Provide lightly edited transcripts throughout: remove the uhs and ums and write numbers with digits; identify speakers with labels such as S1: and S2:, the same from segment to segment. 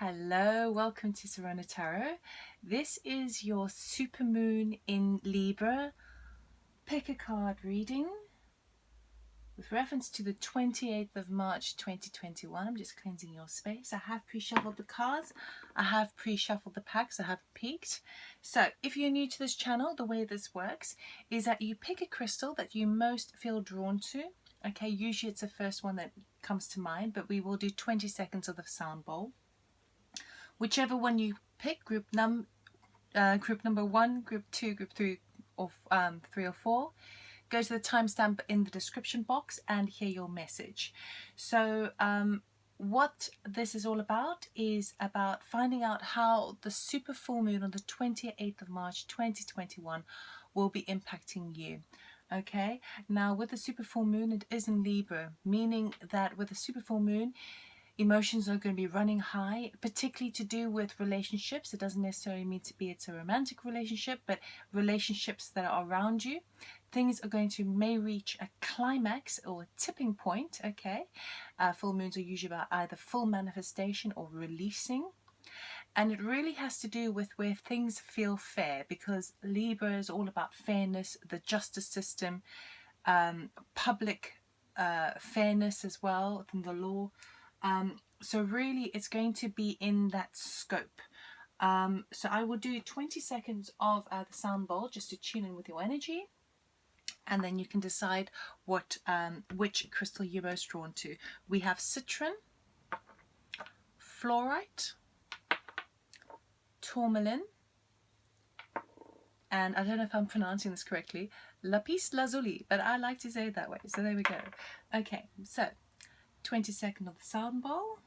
S1: Hello, welcome to Citrine Tarot. This is your supermoon in Libra pick a card reading with reference to the 28th of March 2021. I'm just cleansing your space. I have pre-shuffled the cards. I have pre-shuffled the packs. I have peeked. So if you're new to this channel, the way this works is that you pick a crystal that you most feel drawn to. Okay, usually it's the first one that comes to mind, but we will do 20 seconds of the sound bowl. Whichever one you pick, group number 1, group 2, group 3, or 3 or 4, go to the timestamp in the description box and hear your message. So what this is all about is about finding out how the super full moon on the 28th of March 2021 will be impacting you. Okay, now with the super full moon, it is in Libra, meaning that with the super full moon, emotions are going to be running high, particularly to do with relationships. It doesn't necessarily mean to be it's a romantic relationship, but relationships that are around you. Things are going to may reach a climax or a tipping point. Okay, full moons are usually about either full manifestation or releasing. And it really has to do with where things feel fair, because Libra is all about fairness, the justice system, public fairness as well within the law. So really it's going to be in that scope. So I will do 20 seconds of the sound bowl just to tune in with your energy, and then you can decide what which crystal you're most drawn to. We have Citrine, Fluorite, Tourmaline, and I don't know if I'm pronouncing this correctly, Lapis Lazuli, but I like to say it that way, so there we go. Okay, so 20 seconds of the sound bowl.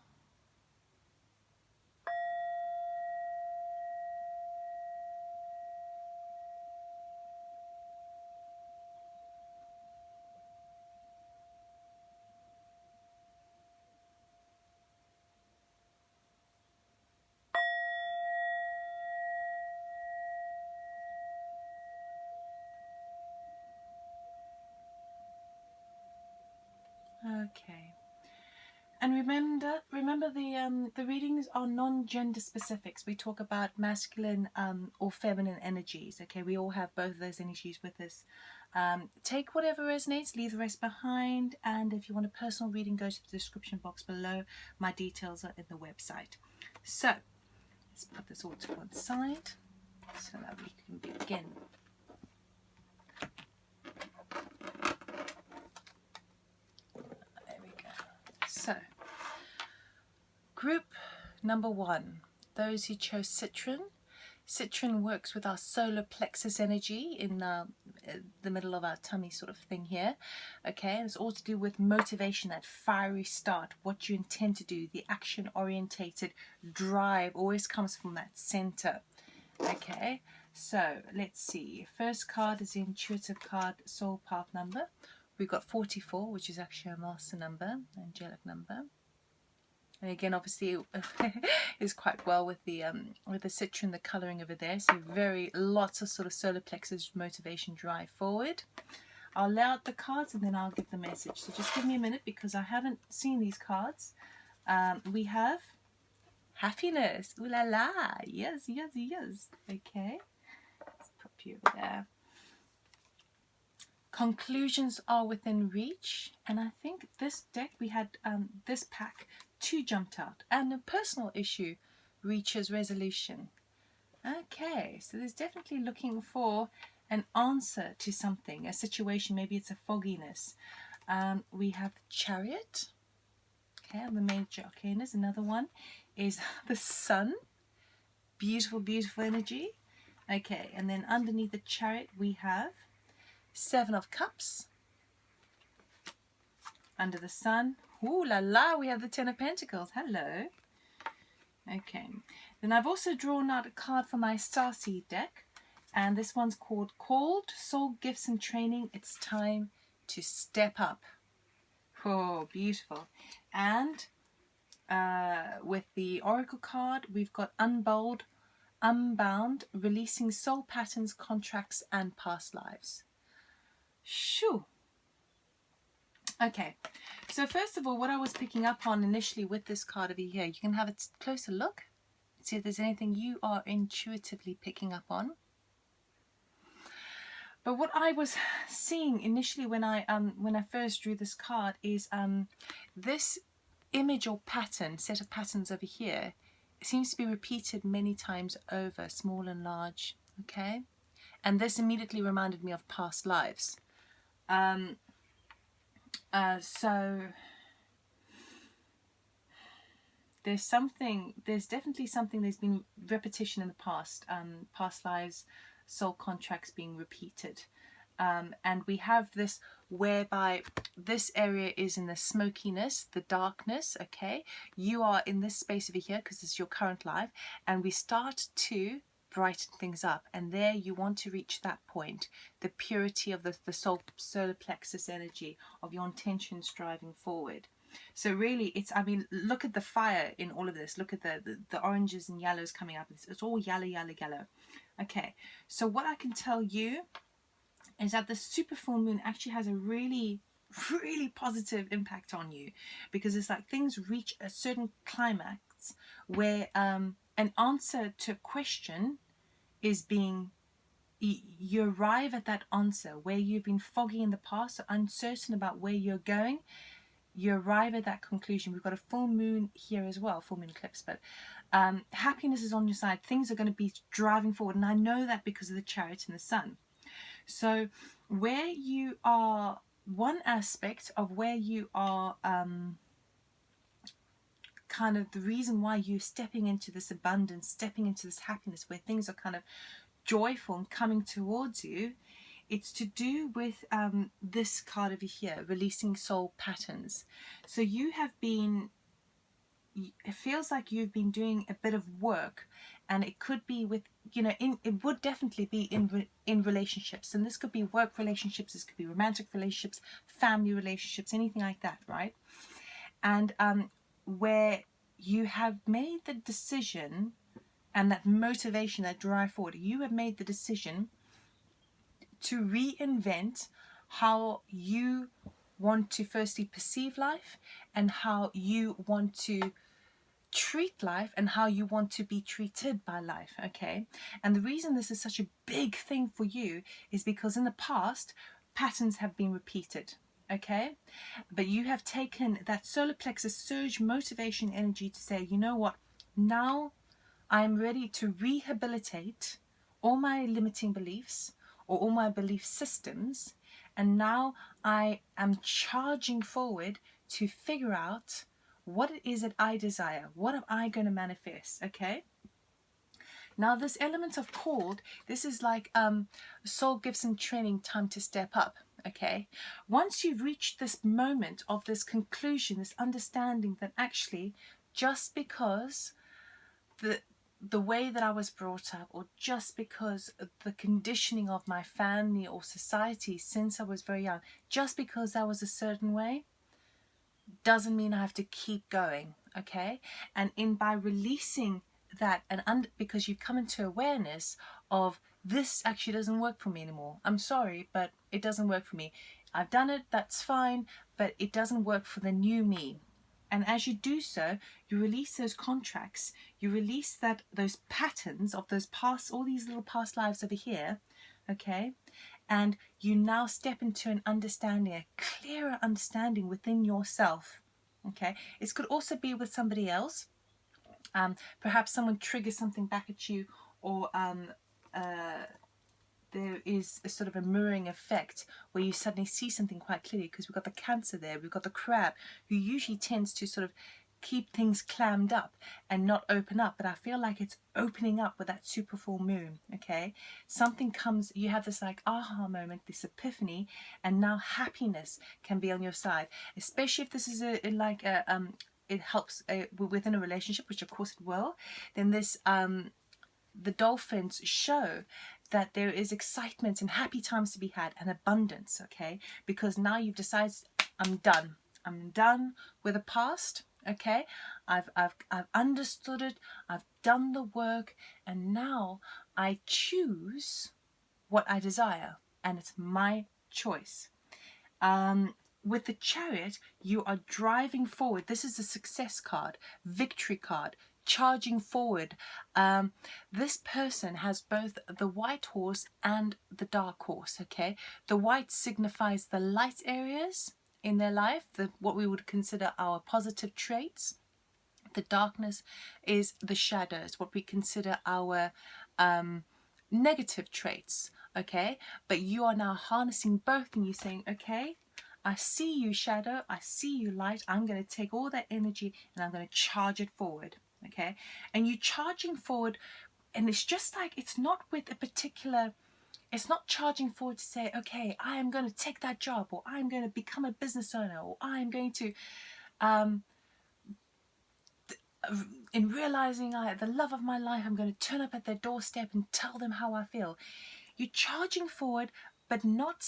S1: Okay. And remember the readings are non-gender specifics. We talk about masculine or feminine energies. Okay, we all have both of those energies with us. Take whatever resonates, leave the rest behind. And if you want a personal reading, go to the description box below. My details are in the website. So let's put this all to one side so that we can begin. So, group number 1, those who chose Citrine. Citrine works with our solar plexus energy in the middle of our tummy sort of thing here. Okay, it's all to do with motivation, that fiery start, what you intend to do, the action orientated drive always comes from that center. Okay, so let's see. First card is the intuitive card, soul path number. We've got 44, which is actually a master number, angelic number. And again, obviously, is quite well with the citrine, the colouring over there. So lots of sort of solar plexus motivation drive forward. I'll lay out the cards and then I'll give the message. So just give me a minute because I haven't seen these cards. We have happiness. Ooh la la. Yes, yes, yes. Okay. Let's pop you over there. Conclusions are within reach, and I think this deck we had this pack 2 jumped out, and a personal issue reaches resolution. Okay, so there's definitely looking for an answer to something, a situation. Maybe it's a fogginess. We have the Chariot. Okay, and the major arcanas. Another one is the Sun. Beautiful, beautiful energy. Okay, and then underneath the Chariot we have 7 of Cups. Under the Sun, ooh la la, we have the 10 of Pentacles. Hello. Okay, then I've also drawn out a card for my Starseed deck, and this one's called Soul Gifts and Training. It's time to step up. Oh, beautiful. And with the Oracle card, we've got Unbound, Releasing Soul Patterns, Contracts, and Past Lives. Shoo. Okay, so first of all, what I was picking up on initially with this card over here, you can have a closer look, see if there's anything you are intuitively picking up on. But what I was seeing initially when I first drew this card is this image or pattern, set of patterns over here, it seems to be repeated many times over, small and large, okay? And this immediately reminded me of past lives. So there's definitely something, there's been repetition in the past, past lives, soul contracts being repeated. And we have this whereby this area is in the smokiness, the darkness, okay? You are in this space over here because this is your current life, and we start to brighten things up, and there you want to reach that point, the purity of the solar plexus energy of your intentions driving forward. So really, it's, I mean, look at the fire in all of this. Look at the oranges and yellows coming up. It's all yellow, yellow, yellow. Okay, so what I can tell you is that the super full moon actually has a really, really positive impact on you, because it's like things reach a certain climax where an answer to a question is being, you arrive at that answer where you've been foggy in the past, so uncertain about where you're going. You arrive at that conclusion. We've got a full moon here as well, full moon eclipse, but happiness is on your side. Things are going to be driving forward, and I know that because of the Chariot and the Sun. So where you are, one aspect of where you are, kind of the reason why you're stepping into this abundance, stepping into this happiness, where things are kind of joyful and coming towards you, it's to do with this card over here, releasing soul patterns. So you have been, it feels like you've been doing a bit of work, and it could be with, you know, it would definitely be in relationships, and this could be work relationships, this could be romantic relationships, family relationships, anything like that, right? And where you have made the decision, and that motivation, that drive forward, you have made the decision to reinvent how you want to firstly perceive life, and how you want to treat life, and how you want to be treated by life, okay? And the reason this is such a big thing for you is because in the past, patterns have been repeated, okay? But you have taken that solar plexus surge motivation energy to say, you know what, now I'm ready to rehabilitate all my limiting beliefs or all my belief systems, and now I am charging forward to figure out what it is that I desire. What am I going to manifest? Okay. Now this element of called, this is like soul gifts and training, time to step up. Okay. Once you've reached this moment of this conclusion, this understanding that actually just because the way that I was brought up, or just because of the conditioning of my family or society since I was very young, just because that was a certain way, doesn't mean I have to keep going, okay? And by releasing that, and because you've come into awareness of, this actually doesn't work for me anymore. I'm sorry, but it doesn't work for me. I've done it, that's fine, but it doesn't work for the new me. And as you do so, you release those contracts, you release those patterns of those past, all these little past lives over here, okay? And you now step into an understanding, a clearer understanding within yourself, okay? It could also be with somebody else. Perhaps someone triggers something back at you, or there is a sort of a mirroring effect where you suddenly see something quite clearly, because we've got the Cancer there, we've got the Crab, who usually tends to sort of keep things clammed up and not open up, but I feel like it's opening up with that super full moon, okay? Something comes, you have this like aha moment, this epiphany, and now happiness can be on your side, especially if this is it helps within a relationship, which of course it will. Then this the dolphins show that there is excitement and happy times to be had, and abundance, okay? Because now you've decided, I'm done with the past, okay? I've understood it, I've done the work, and now I choose what I desire, and it's my choice. with the Chariot, you are driving forward. This is a success card, victory card, charging forward. This person has both the white horse and the dark horse, okay? The white signifies the light areas in their life, what we would consider our positive traits. The darkness is the shadows, what we consider our negative traits, okay? But you are now harnessing both, and you're saying, okay, I see you shadow, I see you light, I'm going to take all that energy and I'm going to charge it forward, okay? And you're charging forward, and it's just like, it's not with a particular, it's not charging forward to say, okay, I am going to take that job, or I'm going to become a business owner, or I'm going to in realizing the love of my life, I'm going to turn up at their doorstep and tell them how I feel. You're charging forward, but not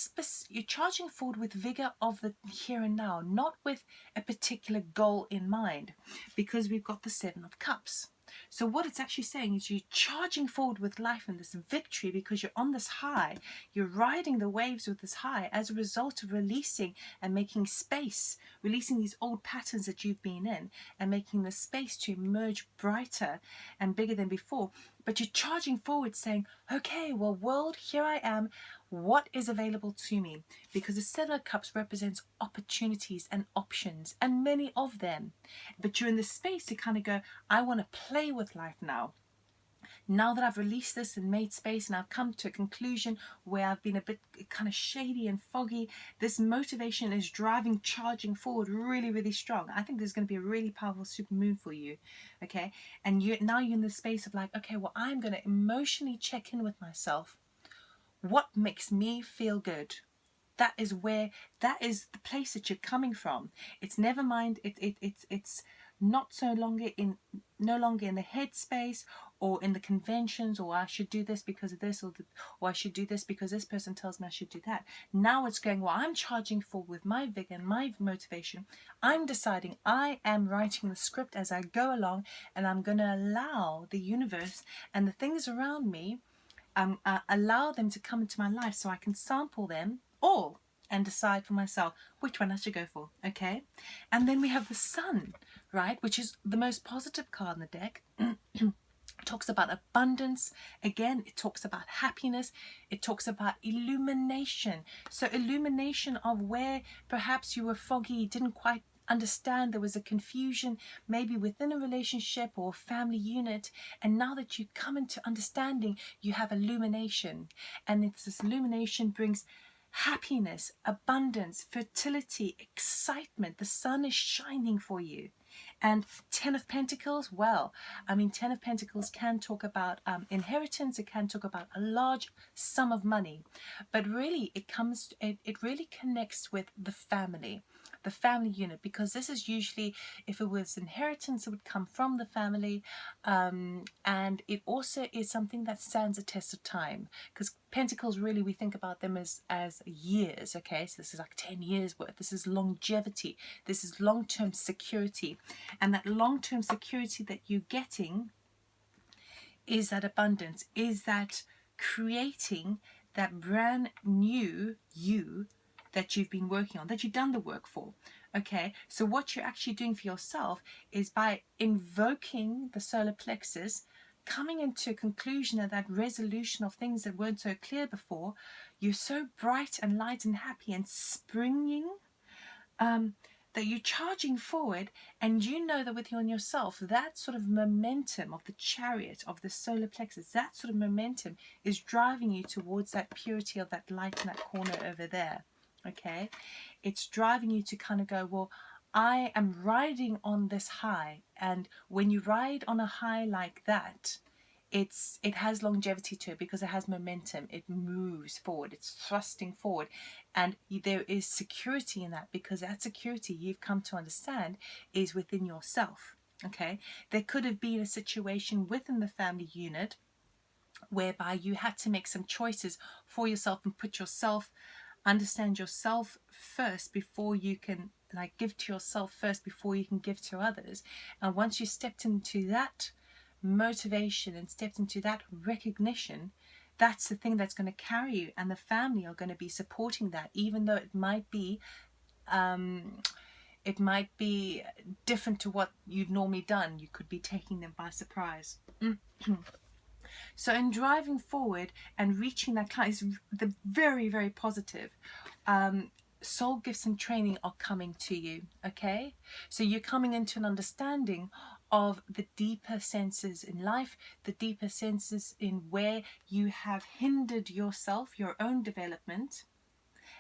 S1: you're charging forward with vigor of the here and now, not with a particular goal in mind, because we've got the Seven of Cups. So what it's actually saying is you're charging forward with life and this victory because you're on this high. You're riding the waves with this high as a result of releasing and making space, releasing these old patterns that you've been in and making the space to emerge brighter and bigger than before. But you're charging forward saying, okay, well, world, here I am. What is available to me? Because the Seven of Cups represents opportunities and options, and many of them. But you're in the space to kind of go, I want to play with life now. Now that I've released this and made space and I've come to a conclusion where I've been a bit kind of shady and foggy, this motivation is driving, charging forward really, really strong. I think there's going to be a really powerful super moon for you, okay? And now you're in the space of like, okay, well, I'm going to emotionally check in with myself. What makes me feel good? That is the place that you're coming from. It's never mind. It's not no longer in the headspace or in the conventions, or I should do this because of this, or I should do this because this person tells me I should do that. Now it's going, well, I'm charging forward with my vigor and my motivation. I'm deciding I am writing the script as I go along, and I'm going to allow the universe and the things around me, allow them to come into my life so I can sample them all and decide for myself which one I should go for, okay? And then we have the Sun, right, which is the most positive card in the deck. It talks about abundance. Again, it talks about happiness. It talks about illumination. So illumination of where perhaps you were foggy, didn't quite understand, there was a confusion maybe within a relationship or family unit, and now that you come into understanding, you have illumination, and this illumination brings happiness, abundance, fertility, excitement. The sun is shining for you. And Ten of Pentacles, well, I mean, Ten of Pentacles can talk about inheritance. It can talk about a large sum of money, but really it really connects with the family unit, because this is usually, if it was inheritance, it would come from the family, and it also is something that stands a test of time, because Pentacles, really, we think about them as years, okay? So this is like 10 years worth. This is longevity. This is long-term security. And that long-term security that you're getting is that abundance, is that creating that brand new you that you've been working on, that you've done the work for, okay? So what you're actually doing for yourself is, by invoking the solar plexus, coming into a conclusion of that resolution of things that weren't so clear before, you're so bright and light and happy and springing, that you're charging forward, and you know that within yourself, that sort of momentum of the Chariot, of the solar plexus, that sort of momentum is driving you towards that purity of that light in that corner over there, okay? It's driving you to kind of go, well, I am riding on this high. And when you ride on a high like that, it has longevity to it, because it has momentum. It moves forward. It's thrusting forward. And there is security in that, because that security, you've come to understand, is within yourself. Okay? There could have been a situation within the family unit whereby you had to make some choices for yourself and understand yourself first before you can, like, give to yourself first before you can give to others. And once you stepped into that motivation and stepped into that recognition, that's the thing that's going to carry you, and the family are going to be supporting that, even though it might be It might be different to what you've normally done. You could be taking them by surprise. So in driving forward and reaching that client is the very, very positive. Soul gifts and training are coming to you, okay? So you're coming into an understanding of the deeper senses in life, the deeper senses in where you have hindered yourself, your own development.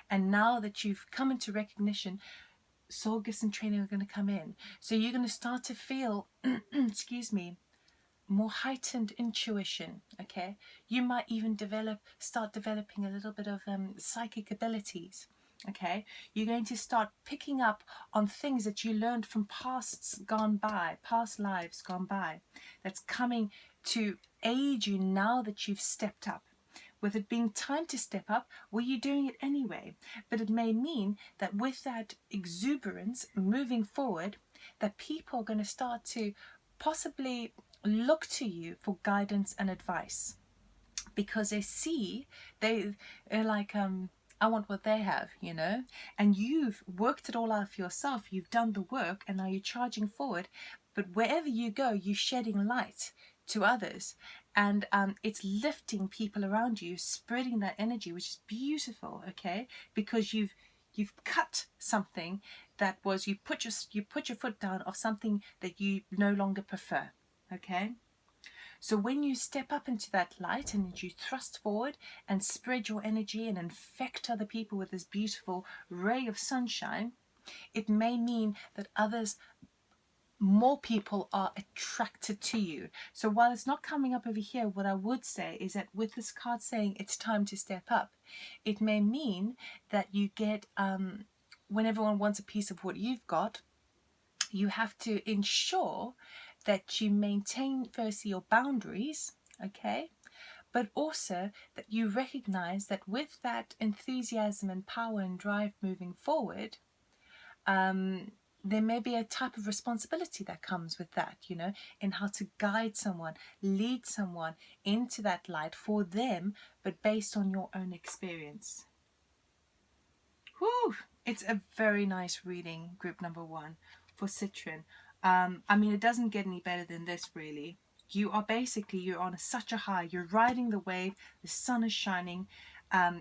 S1: And now that you've come into recognition, soul gifts and training are going to come in. So you're going to start to feel, excuse me, more heightened intuition, okay? You might even start developing a little bit of psychic abilities, okay? You're going to start picking up on things that you learned from past lives gone by, that's coming to aid you now that you've stepped up. With it being time to step up, well, you're doing it anyway. But it may mean that with that exuberance moving forward, that people are going to start to possibly look to you for guidance and advice, because they see, they're like, I want what they have, you know, and you've worked it all out for yourself. You've done the work and now you're charging forward. But wherever you go, you're shedding light to others, and it's lifting people around you, spreading that energy, which is beautiful, okay? Because you've cut something that was, you put your foot down of something that you no longer prefer, okay? So when you step up into that light and you thrust forward and spread your energy and infect other people with this beautiful ray of sunshine, it may mean that more people are attracted to you. So while it's not coming up over here, what I would say is that with this card saying it's time to step up, it may mean that you get, when everyone wants a piece of what you've got, you have to ensure that you maintain firstly your boundaries, okay, but also that you recognize that with that enthusiasm and power and drive moving forward, there may be a type of responsibility that comes with that, you know, in how to guide someone, lead someone into that light for them, but based on your own experience. Whew! It's a very nice reading, group number 1 for Citrine. I mean, it doesn't get any better than this, really. You're on such a high. You're riding the wave. The sun is shining.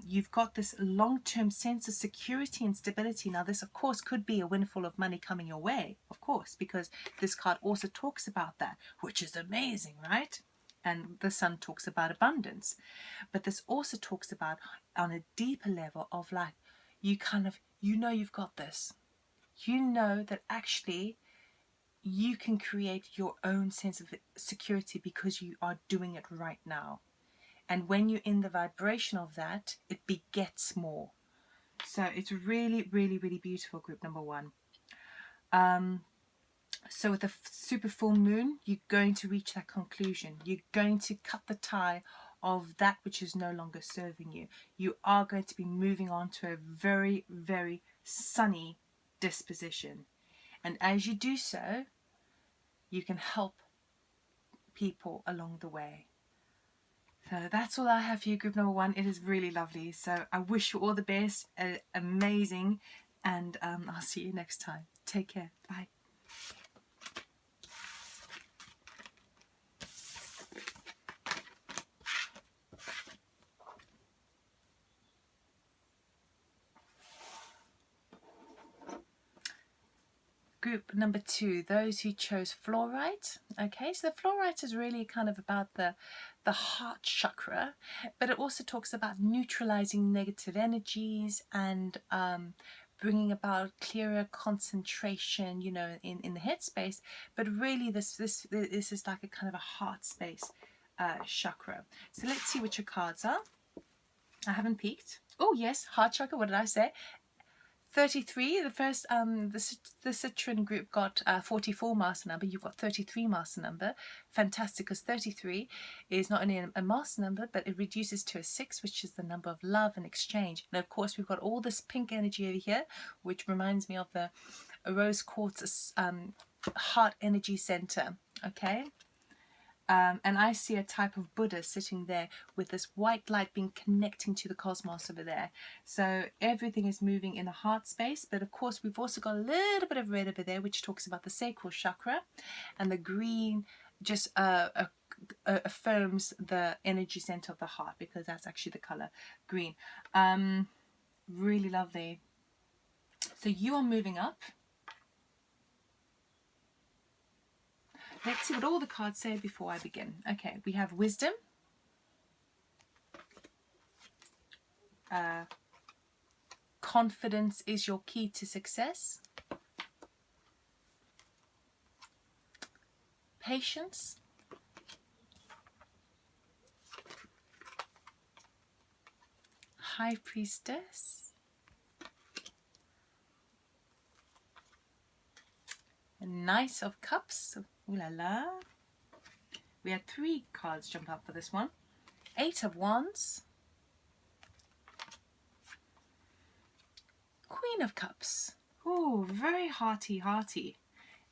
S1: You've got this long-term sense of security and stability. Now, this, of course, could be a windfall of money coming your way, of course, because this card also talks about that, which is amazing, right? And the sun talks about abundance. But this also talks about, on a deeper level of like, you know you've got this. You know that actually you can create your own sense of security because you are doing it right now. And when you're in the vibration of that, it begets more. So it's really, really, really beautiful, group number 1. So with the super full moon, you're going to reach that conclusion. You're going to cut the tie of that which is no longer serving you. You are going to be moving on to a very, very sunny disposition. And as you do so, you can help people along the way. So that's all I have for you, group number 1. It is really lovely. So I wish you all the best, amazing, and I'll see you next time. Take care. Bye. Group number 2, those who chose Fluorite. Okay, so the Fluorite is really kind of about the heart chakra, but it also talks about neutralizing negative energies and bringing about clearer concentration, you know, in the headspace. But really, this is like a kind of a heart space chakra. So let's see what your cards are. I haven't peeked. Oh yes, heart chakra. What did I say? 33, the first, the Citrine group got 44 master number. You've got 33 master number. Fantastic, because 33 is not only a master number, but it reduces to a 6, which is the number of love and exchange. And of course, we've got all this pink energy over here, which reminds me of the rose quartz heart energy center. Okay. And I see a type of Buddha sitting there with this white light being connecting to the cosmos over there. So everything is moving in the heart space. But of course, we've also got a little bit of red over there, which talks about the sacral chakra. And the green just affirms the energy center of the heart, because that's actually the color green. Really lovely. So you are moving up. Let's see what all the cards say before I begin. Okay, we have wisdom, confidence is your key to success, patience, high priestess, Knight of Cups. Ooh la la. We had 3 cards jump up for this one. 8 of Wands, Queen of Cups. Ooh, very hearty.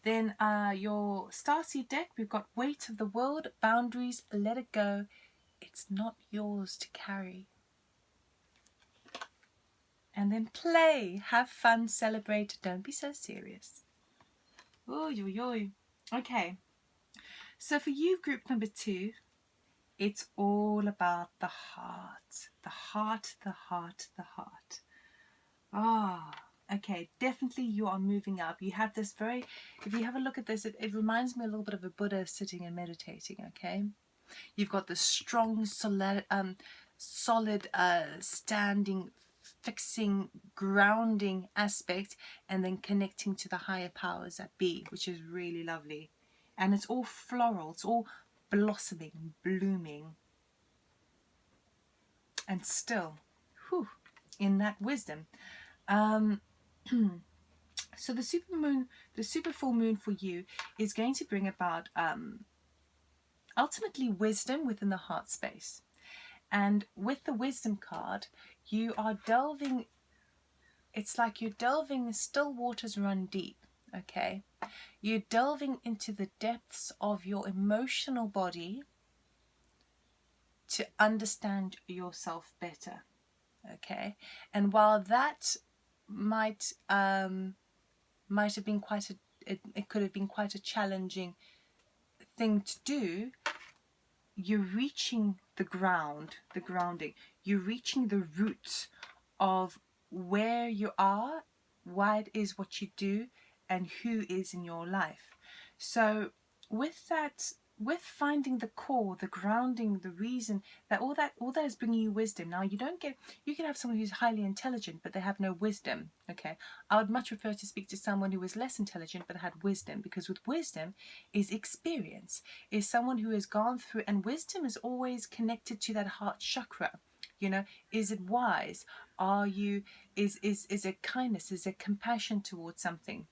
S1: Then your Starseed deck, we've got Weight of the World, Boundaries, Let It Go. It's not yours to carry. And then Play, have fun, celebrate, don't be so serious. Oy. Okay, so for you, group number 2, it's all about the heart. The heart. Okay, definitely you are moving up. You have this very, if you have a look at this, it reminds me a little bit of a Buddha sitting and meditating, okay? You've got this strong, solid standing, fixing, grounding aspect, and then connecting to the higher powers that be, which is really lovely. And it's all floral, it's all blossoming and blooming. And still, in that wisdom. So the super full moon for you is going to bring about ultimately wisdom within the heart space. And with the wisdom card, you are delving, it's like you're delving, still waters run deep, okay? You're delving into the depths of your emotional body to understand yourself better, okay? And while that might have been quite it could have been quite a challenging thing to do, you're reaching the grounding. You're reaching the roots of where you are, why it is what you do, and who is in your life. So with that, with finding the core, the grounding, the reason, that all that is bringing you wisdom. Now you can have someone who's highly intelligent but they have no wisdom, okay? I would much prefer to speak to someone who was less intelligent but had wisdom, because with wisdom is experience, is someone who has gone through, and wisdom is always connected to that heart chakra. You know, is it wise? Are you, is it kindness? Is it compassion towards something?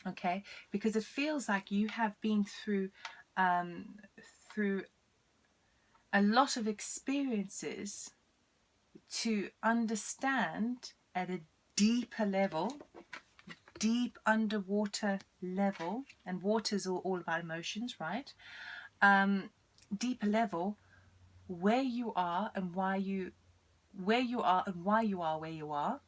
S1: Okay, because it feels like you have been through a lot of experiences to understand at a deeper level, deep underwater level, and water's all about emotions, right? Deeper level, where you are and why you are where you are,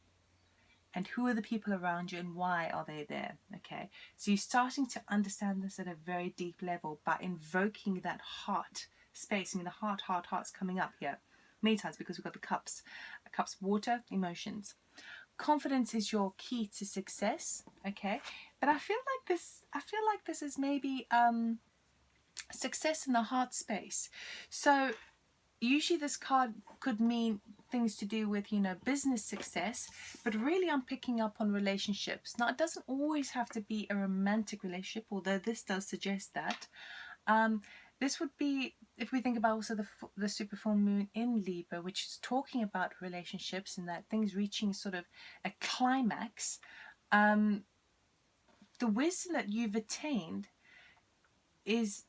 S1: and who are the people around you and why are they there, okay? So you're starting to understand this at a very deep level by invoking that heart space. I mean, the heart's coming up here many times because we've got the cups, water, emotions. Confidence is your key to success, okay? But I feel like this is maybe success in the heart space. So usually this card could mean things to do with, you know, business success, but really I'm picking up on relationships. Now, it doesn't always have to be a romantic relationship, although this does suggest that. This would be, if we think about also the super full moon in Libra, which is talking about relationships and that things reaching sort of a climax. The wisdom that you've attained is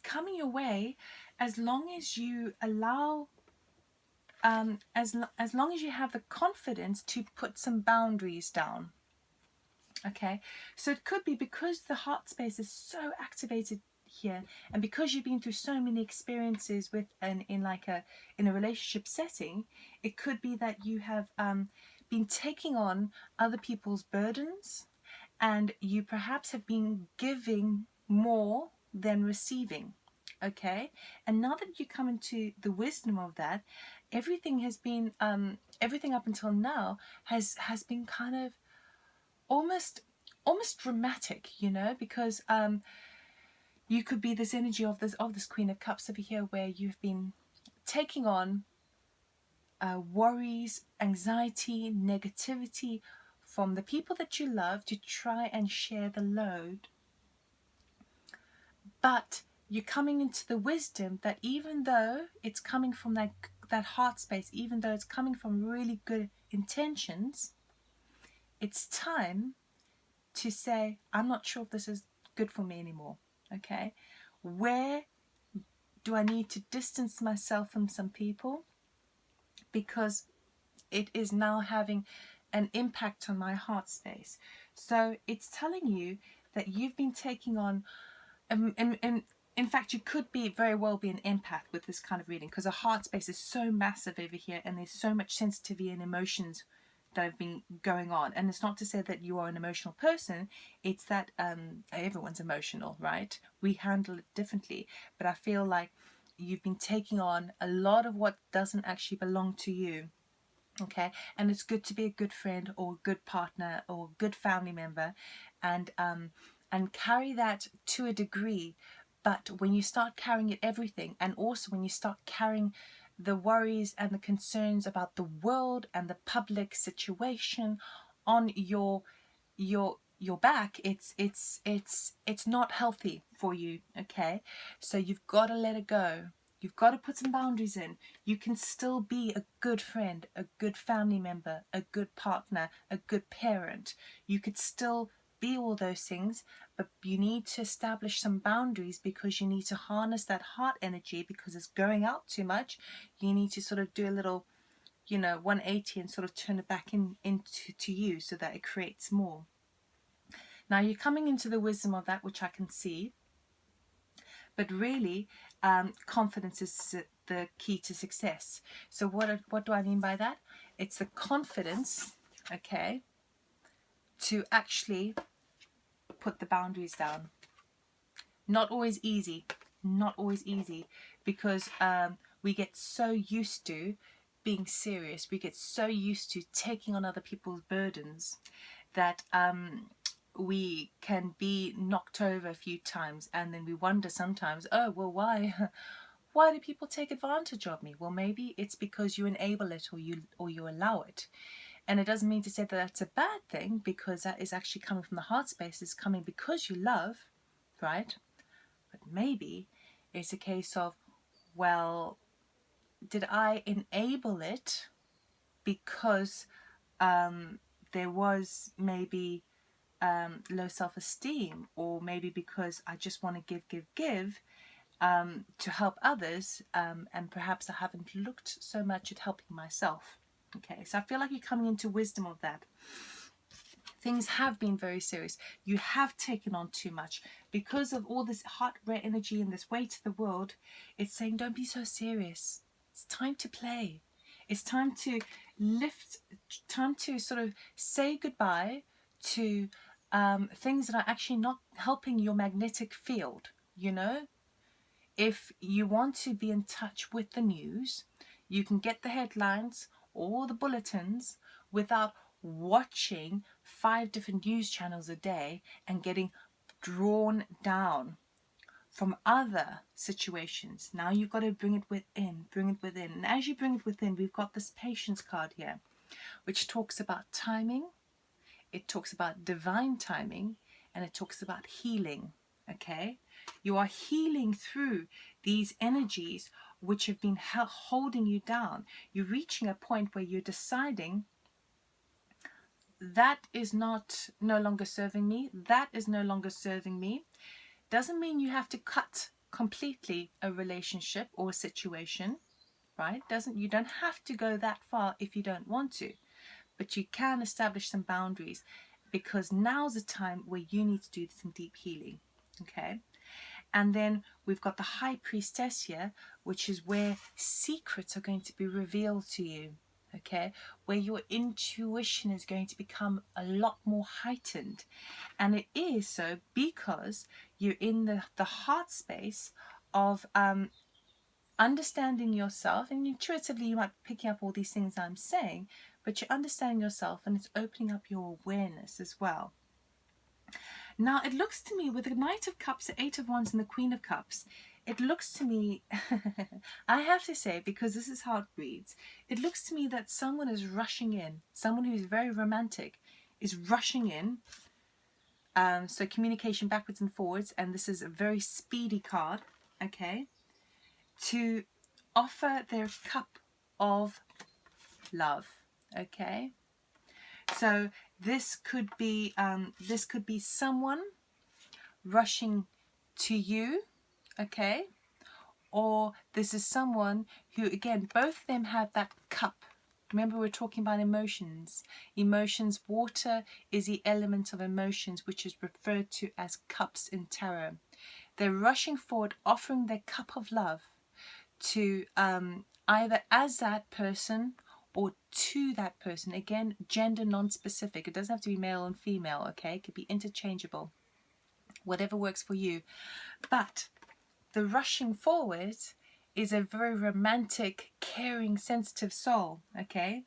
S1: coming your way, as long as you allow, as long as you have the confidence to put some boundaries down, Okay, so it could be because the heart space is so activated here, and because you've been through so many experiences with in a relationship setting, it could be that you have been taking on other people's burdens, and you perhaps have been giving more than receiving. Okay, and now that you come into the wisdom of that, everything has been everything up until now has been kind of almost dramatic, you know, because you could be this energy of this Queen of Cups over here, where you've been taking on worries, anxiety, negativity from the people that you love to try and share the load. But you're coming into the wisdom that even though it's coming from that heart space, even though it's coming from really good intentions, it's time to say, I'm not sure if this is good for me anymore. Okay, where do I need to distance myself from some people, because it is now having an impact on my heart space. So it's telling you that you've been taking on in fact, you could be very well be an empath with this kind of reading, because a heart space is so massive over here, and there's so much sensitivity and emotions that have been going on. And it's not to say that you are an emotional person, it's that everyone's emotional, right? We handle it differently, but I feel like you've been taking on a lot of what doesn't actually belong to you. Okay, and it's good to be a good friend or a good partner or a good family member, and carry that to a degree. But when you start carrying it everything, and also when you start carrying the worries and the concerns about the world and the public situation on your back, it's not healthy for you. Okay, so you've got to let it go. You've got to put some boundaries in. You can still be a good friend, a good family member, a good partner, a good parent. You could still be all those things, but you need to establish some boundaries, because you need to harness that heart energy, because it's going out too much. You need to sort of do a little, 180 and sort of turn it back into you, so that it creates more. Now you're coming into the wisdom of that, which I can see. But really, confidence is the key to success. So what do I mean by that? It's the confidence, okay, to actually put the boundaries down. Not always easy, because we get so used to being serious. We get so used to taking on other people's burdens that we can be knocked over a few times, and then we wonder sometimes, oh well, why do people take advantage of me? Well, maybe it's because you enable it, or you allow it. And it doesn't mean to say that that's a bad thing, because that is actually coming from the heart space. It's coming because you love, right? But maybe it's a case of, well, did I enable it because there was maybe low self-esteem, or maybe because I just want to give to help others, and perhaps I haven't looked so much at helping myself. Okay, so I feel like you're coming into wisdom of that. Things have been very serious. You have taken on too much because of all this heart rare energy and this weight of the world. It's saying, don't be so serious. It's time to play. It's time to lift, time to sort of say goodbye to things that are actually not helping your magnetic field. If you want to be in touch with the news, you can get the headlines or the bulletins without watching 5 different news channels a day and getting drawn down from other situations. Now you've got to bring it within. And as you bring it within, we've got this patience card here, which talks about timing, it talks about divine timing, and it talks about healing. Okay, you are healing through these energies which have been holding you down. You're reaching a point where you're deciding, that is no longer serving me. That is no longer serving me. Doesn't mean you have to cut completely a relationship or a situation, right? You don't have to go that far if you don't want to, but you can establish some boundaries, because now's the time where you need to do some deep healing. Okay. And then we've got the High Priestess here, which is where secrets are going to be revealed to you. Okay, where your intuition is going to become a lot more heightened. And it is so because you're in the heart space of understanding yourself, and intuitively you might be picking up all these things I'm saying, but you're understanding yourself and it's opening up your awareness as well. Now it looks to me with the Knight of Cups, the Eight of Wands and the Queen of Cups, it looks to me, I have to say, because this is how it reads, it looks to me that someone is rushing in, someone who is very romantic is rushing in. So communication backwards and forwards, and this is a very speedy card, okay, to offer their cup of love, okay. So this could be someone rushing to you, okay, or this is someone who, again, both of them have that cup. Remember, we're talking about emotions. Emotions, water is the element of emotions, which is referred to as cups in tarot. They're rushing forward, offering their cup of love to either as that person or to that person. Again, gender non-specific. It doesn't have to be male and female, okay? It could be interchangeable. Whatever works for you. But the rushing forward is a very romantic, caring, sensitive soul, okay?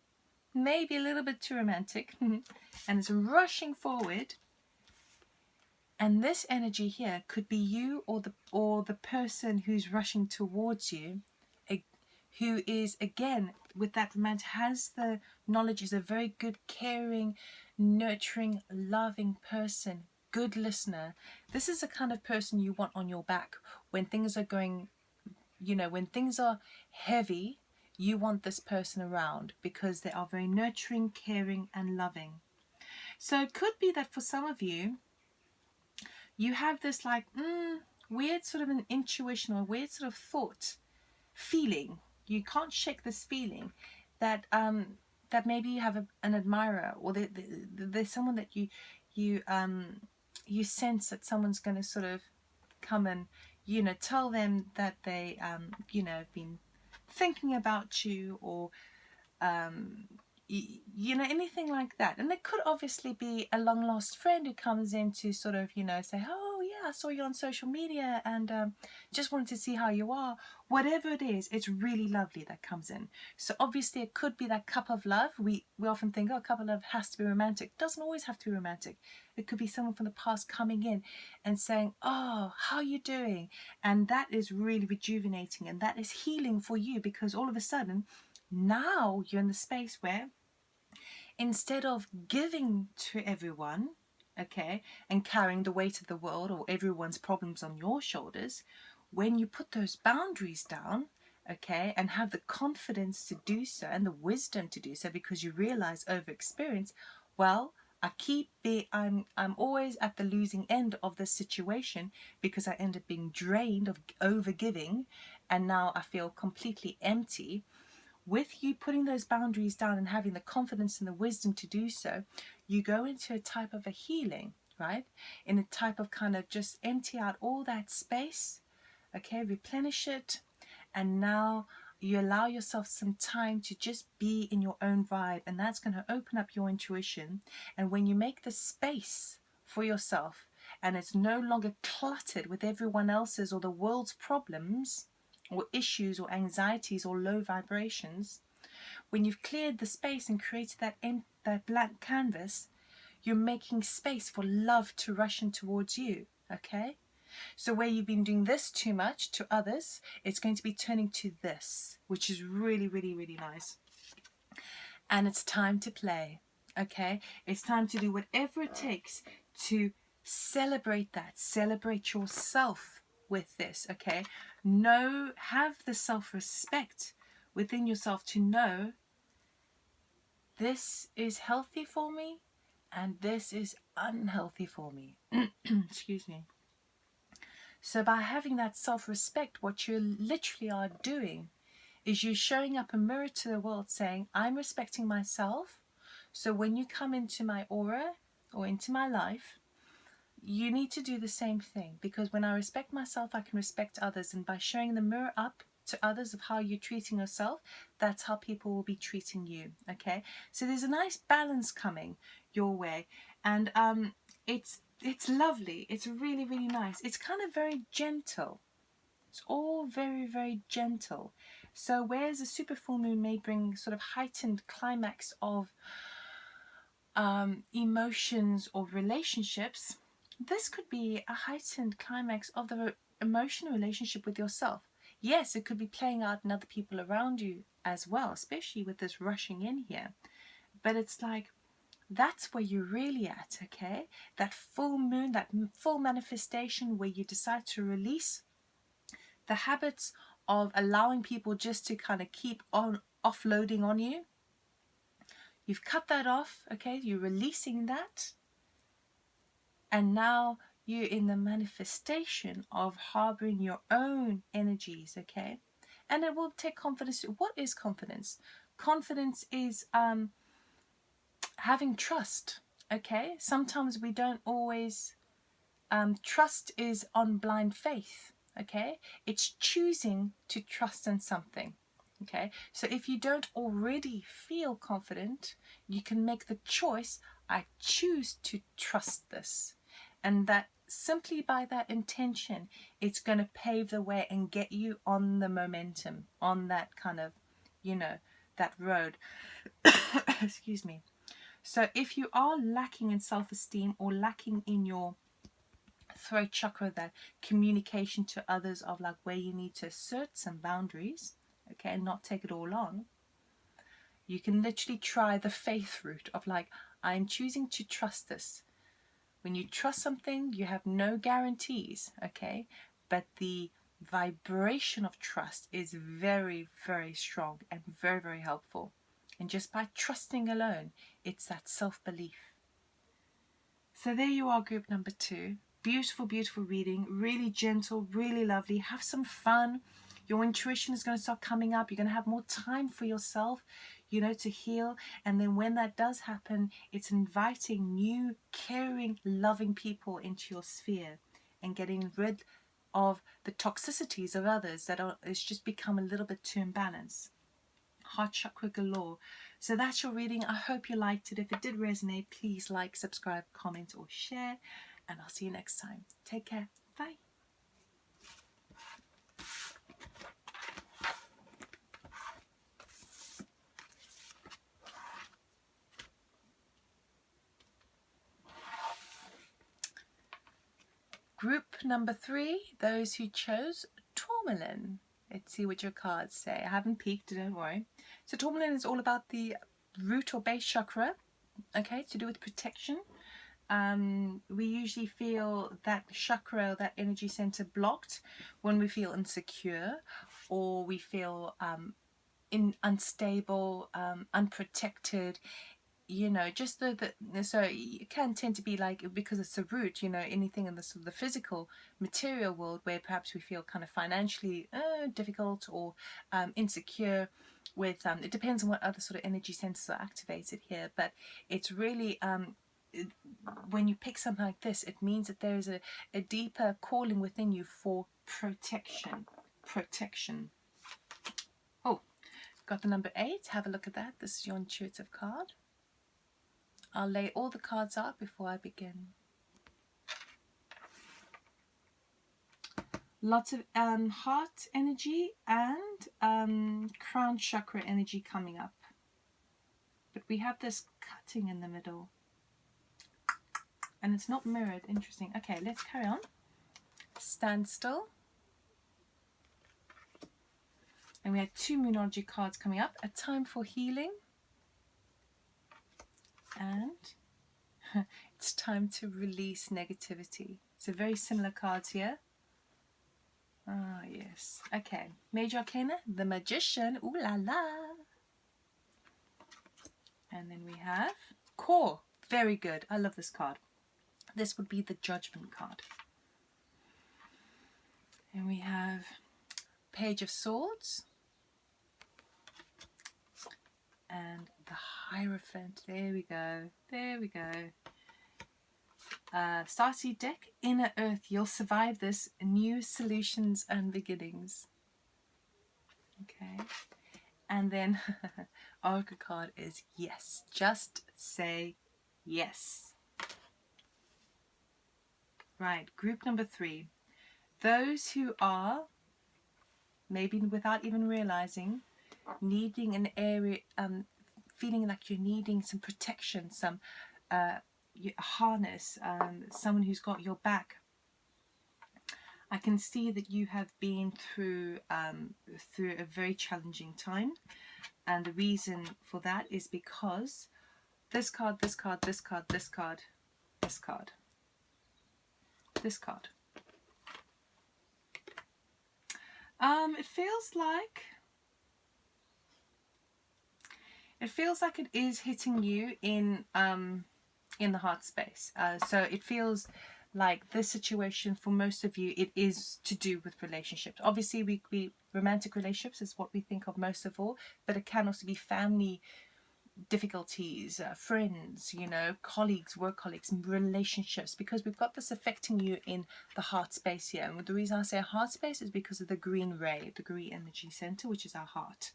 S1: Maybe a little bit too romantic. And it's rushing forward. And this energy here could be you or the person who's rushing towards you, who is, again, with that romantic, has the knowledge, is a very good, caring, nurturing, loving person, good listener. This is the kind of person you want on your back when things are going, you know, when things are heavy. You want this person around because they are very nurturing, caring and loving. So it could be that for some of you, you have this like weird sort of an intuition or weird sort of thought, feeling. You can't shake this feeling that that maybe you have an admirer, or there's someone that you sense that someone's going to sort of come and, you know, tell them that they you know, have been thinking about you, or you know, anything like that. And there could obviously be a long lost friend who comes in to sort of, you know, say, oh yeah, I saw you on social media and just wanted to see how you are. Whatever it is, it's really lovely that comes in. So obviously it could be that cup of love. We often think, oh, a cup of love has to be romantic. It doesn't always have to be romantic. It could be someone from the past coming in and saying, oh, how are you doing? And that is really rejuvenating, and that is healing for you, because all of a sudden now you're in the space where, instead of giving to everyone, okay, and carrying the weight of the world or everyone's problems on your shoulders, when you put those boundaries down, okay, and have the confidence to do so and the wisdom to do so, because you realize over experience, well, I'm always at the losing end of this situation, because I end up being drained of over giving, and now I feel completely empty. With you putting those boundaries down and having the confidence and the wisdom to do so, you go into a type of a healing, right? In a type of kind of just empty out all that space, okay, replenish it, and now you allow yourself some time to just be in your own vibe, and that's going to open up your intuition. And when you make the space for yourself, and it's no longer cluttered with everyone else's or the world's problems, or issues, or anxieties, or low vibrations, when you've cleared the space and created that blank canvas, you're making space for love to rush in towards you, okay? So where you've been doing this too much to others, it's going to be turning to this, which is really, really, really nice. And it's time to play, okay? It's time to do whatever it takes to celebrate that, celebrate yourself with this, okay? Have the self-respect within yourself to know this is healthy for me and this is unhealthy for me. Excuse me. So by having that self-respect, what you literally are doing is you're showing up a mirror to the world saying, I'm respecting myself. So when you come into my aura, or into my life, you need to do the same thing, because when I respect myself, I can respect others, and by showing the mirror up to others of how you're treating yourself, that's how people will be treating you. Okay, so there's a nice balance coming your way, and it's lovely. It's really, really nice. It's kind of very gentle. It's all very, very gentle. So whereas a super full moon may bring sort of heightened climax of emotions or relationships, this could be a heightened climax of the emotional relationship with yourself. Yes, it could be playing out in other people around you as well, especially with this rushing in here. But it's like, that's where you're really at, okay? That full moon, that full manifestation where you decide to release the habits of allowing people just to kind of keep on offloading on you. You've cut that off, okay? You're releasing that. And now you're in the manifestation of harboring your own energies, okay? And it will take confidence. What is confidence? Confidence is having trust, okay? Sometimes we don't always, trust is on blind faith, okay? It's choosing to trust in something. Okay, so if you don't already feel confident, you can make the choice, I choose to trust this. And that simply by that intention, it's going to pave the way and get you on the momentum, on that kind of, you know, that road. Excuse me. So if you are lacking in self-esteem or lacking in your throat chakra, that communication to others of like where you need to assert some boundaries, okay, and not take it all on, you can literally try the faith route of like, I'm choosing to trust this. When you trust something, you have no guarantees, okay, but the vibration of trust is very, very strong and very, very helpful. And just by trusting alone, it's that self-belief. So there you are, group number 2. Beautiful, beautiful reading. Really gentle, really lovely. Have some fun. Your intuition is going to start coming up. You're going to have more time for yourself, you know, to heal. And then when that does happen, it's inviting new, caring, loving people into your sphere and getting rid of the toxicities of others that are, it's just become a little bit too imbalanced. Heart chakra galore. So that's your reading. I hope you liked it. If it did resonate, please like, subscribe, comment, or share. And I'll see you next time. Take care. Bye. Group number 3, those who chose Tourmaline. Let's see what your cards say. I haven't peeked, don't worry. So Tourmaline is all about the root or base chakra, okay, to do with protection. We usually feel that chakra, that energy center blocked when we feel insecure, or we feel unstable, unprotected, you know, just so it can tend to be like, because it's a root, you know, anything in the sort of the physical material world where perhaps we feel kind of financially difficult or insecure with, it depends on what other sort of energy centers are activated here, but it's really when you pick something like this, it means that there is a deeper calling within you for protection. Oh, got the number 8. Have a look at that. This is your intuitive card. I'll lay all the cards out before I begin. Lots of heart energy and crown chakra energy coming up. But we have this cutting in the middle. And it's not mirrored. Interesting. Okay, let's carry on. Stand still. And we have 2 Moonology cards coming up. A time for healing. And it's time to release negativity. So very similar cards here. Ah, yes. Okay. Major Arcana, the Magician. Ooh la la. And then we have Core. Very good. I love this card. This would be the Judgment card. And we have Page of Swords. And the Hierophant. There we go. There we go. Starseed deck, Inner Earth, you'll survive this, new solutions and beginnings. Okay. And then Oracle card is yes. Just say yes. Right, group number 3. Those who are, maybe without even realizing, needing an area, feeling like you're needing some protection, some harness, someone who's got your back. I can see that you have been through a very challenging time, and the reason for that is because this card, this card, this card, this card, this card, this card. It feels like it is hitting you in the heart space. So it feels like this situation for most of you, it is to do with relationships. Obviously, we romantic relationships is what we think of most of all, but it can also be family difficulties, friends, you know, colleagues, work colleagues, relationships, because we've got this affecting you in the heart space here. And the reason I say heart space is because of the green ray, the green energy center, which is our heart.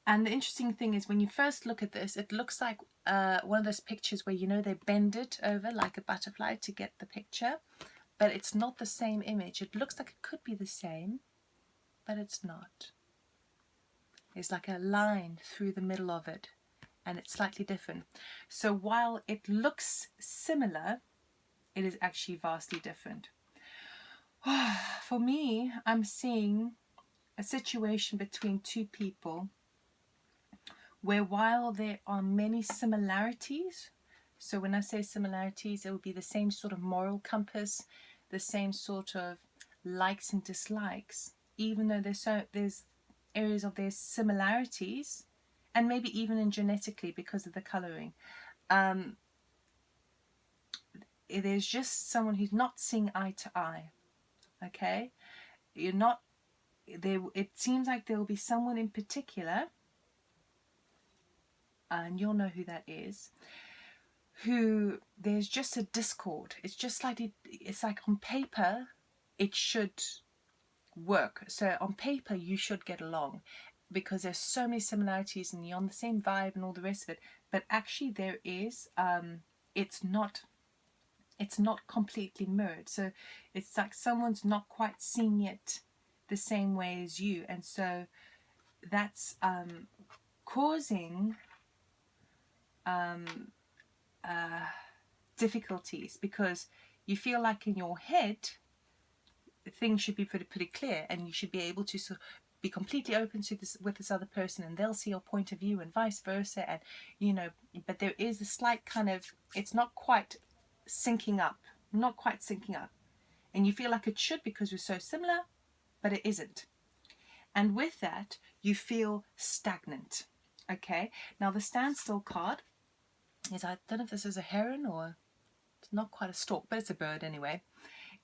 S1: And the interesting thing is, when you first look at this, it looks like one of those pictures where, you know, they bend it over like a butterfly to get the picture, but it's not the same image. It looks like it could be the same, but it's not. It's like a line through the middle of it, and it's slightly different. So while it looks similar, it is actually vastly different. For me, I'm seeing a situation between two people where, while there are many similarities, so when I say similarities, it would be the same sort of moral compass, the same sort of likes and dislikes, even though there's areas of their similarities, and maybe even in genetically because of the coloring. There's just someone who's not seeing eye to eye. Okay, you're not there. It seems like there will be someone in particular, and you'll know who that is, who there's just a discord. It's just like it's like on paper it should work. So on paper you should get along because there's so many similarities and you're on the same vibe and all the rest of it, but actually there is it's not completely mirrored. So it's like someone's not quite seeing it the same way as you, and so that's causing difficulties, because you feel like in your head things should be pretty clear, and you should be able to sort of be completely open to this with this other person, and they'll see your point of view and vice versa, and you know, but there is a slight kind of, it's not quite syncing up, and you feel like it should because we're so similar, but it isn't. And with that you feel stagnant. Okay, now the standstill card is, I don't know if this is a heron or it's not quite a stork, but it's a bird anyway,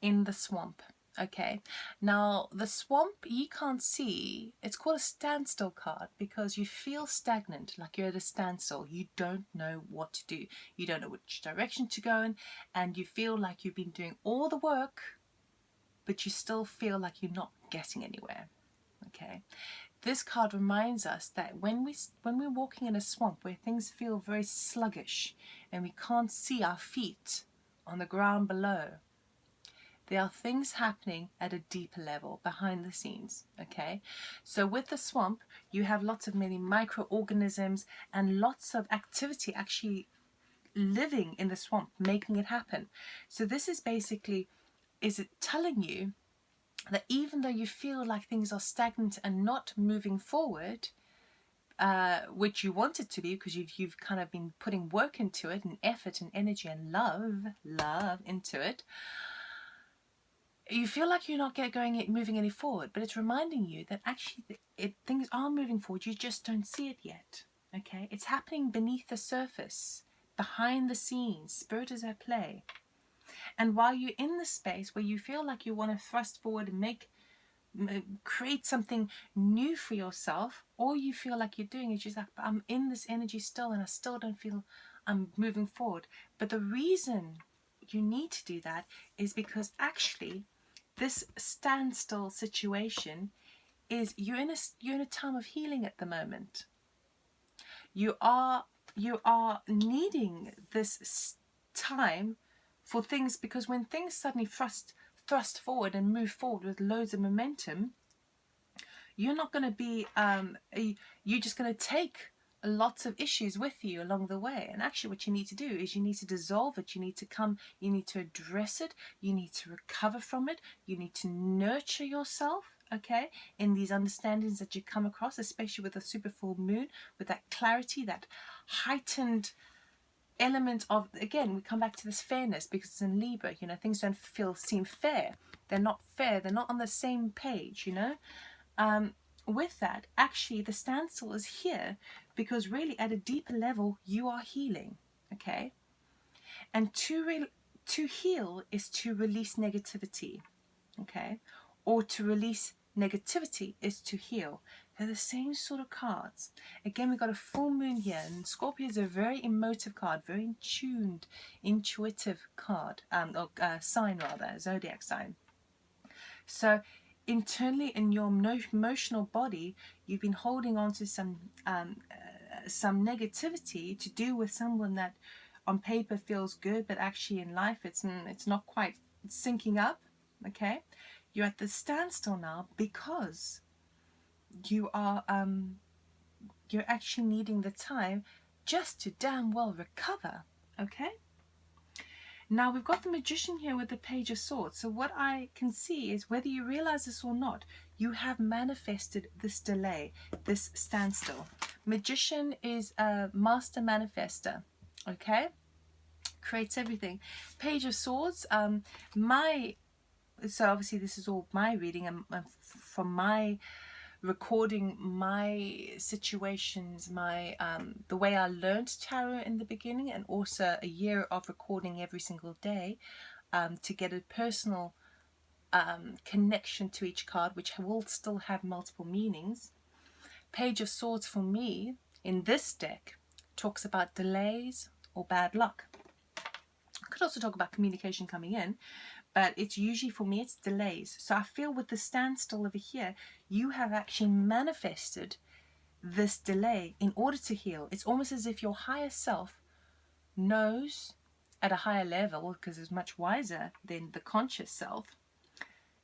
S1: in the swamp. Okay, now the swamp you can't see, it's called a standstill card because you feel stagnant, like you're at a standstill. You don't know what to do, you don't know which direction to go in, and you feel like you've been doing all the work but you still feel like you're not getting anywhere. Okay, this card reminds us that when we're walking in a swamp where things feel very sluggish and we can't see our feet on the ground below, there are things happening at a deeper level behind the scenes. Okay, so with the swamp you have lots of many microorganisms and lots of activity actually living in the swamp, making it happen. So this is basically, is it telling you that even though you feel like things are stagnant and not moving forward, which you want it to be because you've kind of been putting work into it and effort and energy and love into it, you feel like you're not moving any forward, but it's reminding you that actually things are moving forward, you just don't see it yet. Okay, it's happening beneath the surface, behind the scenes. Spirit is at play. And while you're in the space where you feel like you want to thrust forward and create something new for yourself, all you feel like you're doing is just like, I'm in this energy still and I still don't feel I'm moving forward. But the reason you need to do that is because actually this standstill situation is you're in a time of healing at the moment. You are needing this time for things, because when things suddenly thrust forward and move forward with loads of momentum, you're not going to be you're just going to take lots of issues with you along the way. And actually what you need to do is you need to dissolve it. You need to address it. You need to recover from it. You need to nurture yourself, okay, in these understandings that you come across, especially with a super full moon, with that clarity, that heightened element of, again, we come back to this fairness, because it's in Libra, you know, things don't seem fair. They're not fair. They're not on the same page, you know. With that, actually the standstill is here because really at a deeper level you are healing, okay? And to heal is to release negativity, okay? Or to release negativity is to heal. They're the same sort of cards. Again, we've got a full moon here, and Scorpio is a very emotive card, very tuned, intuitive card, sign rather, zodiac sign. So internally in your emotional body, you've been holding on to some negativity to do with someone that on paper feels good, but actually in life it's not quite syncing up, okay? You're at the standstill now because you are you're actually needing the time just to damn well recover, okay? Now we've got the Magician here with the Page of Swords. So what I can see is, whether you realize this or not, you have manifested this delay, this standstill. Magician is a master manifester, okay? Creates everything. Page of Swords, so obviously this is all my reading and from my recording my situations, my the way I learned tarot in the beginning, and also a year of recording every single day to get a personal connection to each card, which will still have multiple meanings. Page of Swords for me in this deck talks about delays or bad luck. I could also talk about communication coming in, but it's usually, for me, it's delays. So I feel with the standstill over here, you have actually manifested this delay in order to heal. It's almost as if your higher self knows at a higher level, because it's much wiser than the conscious self,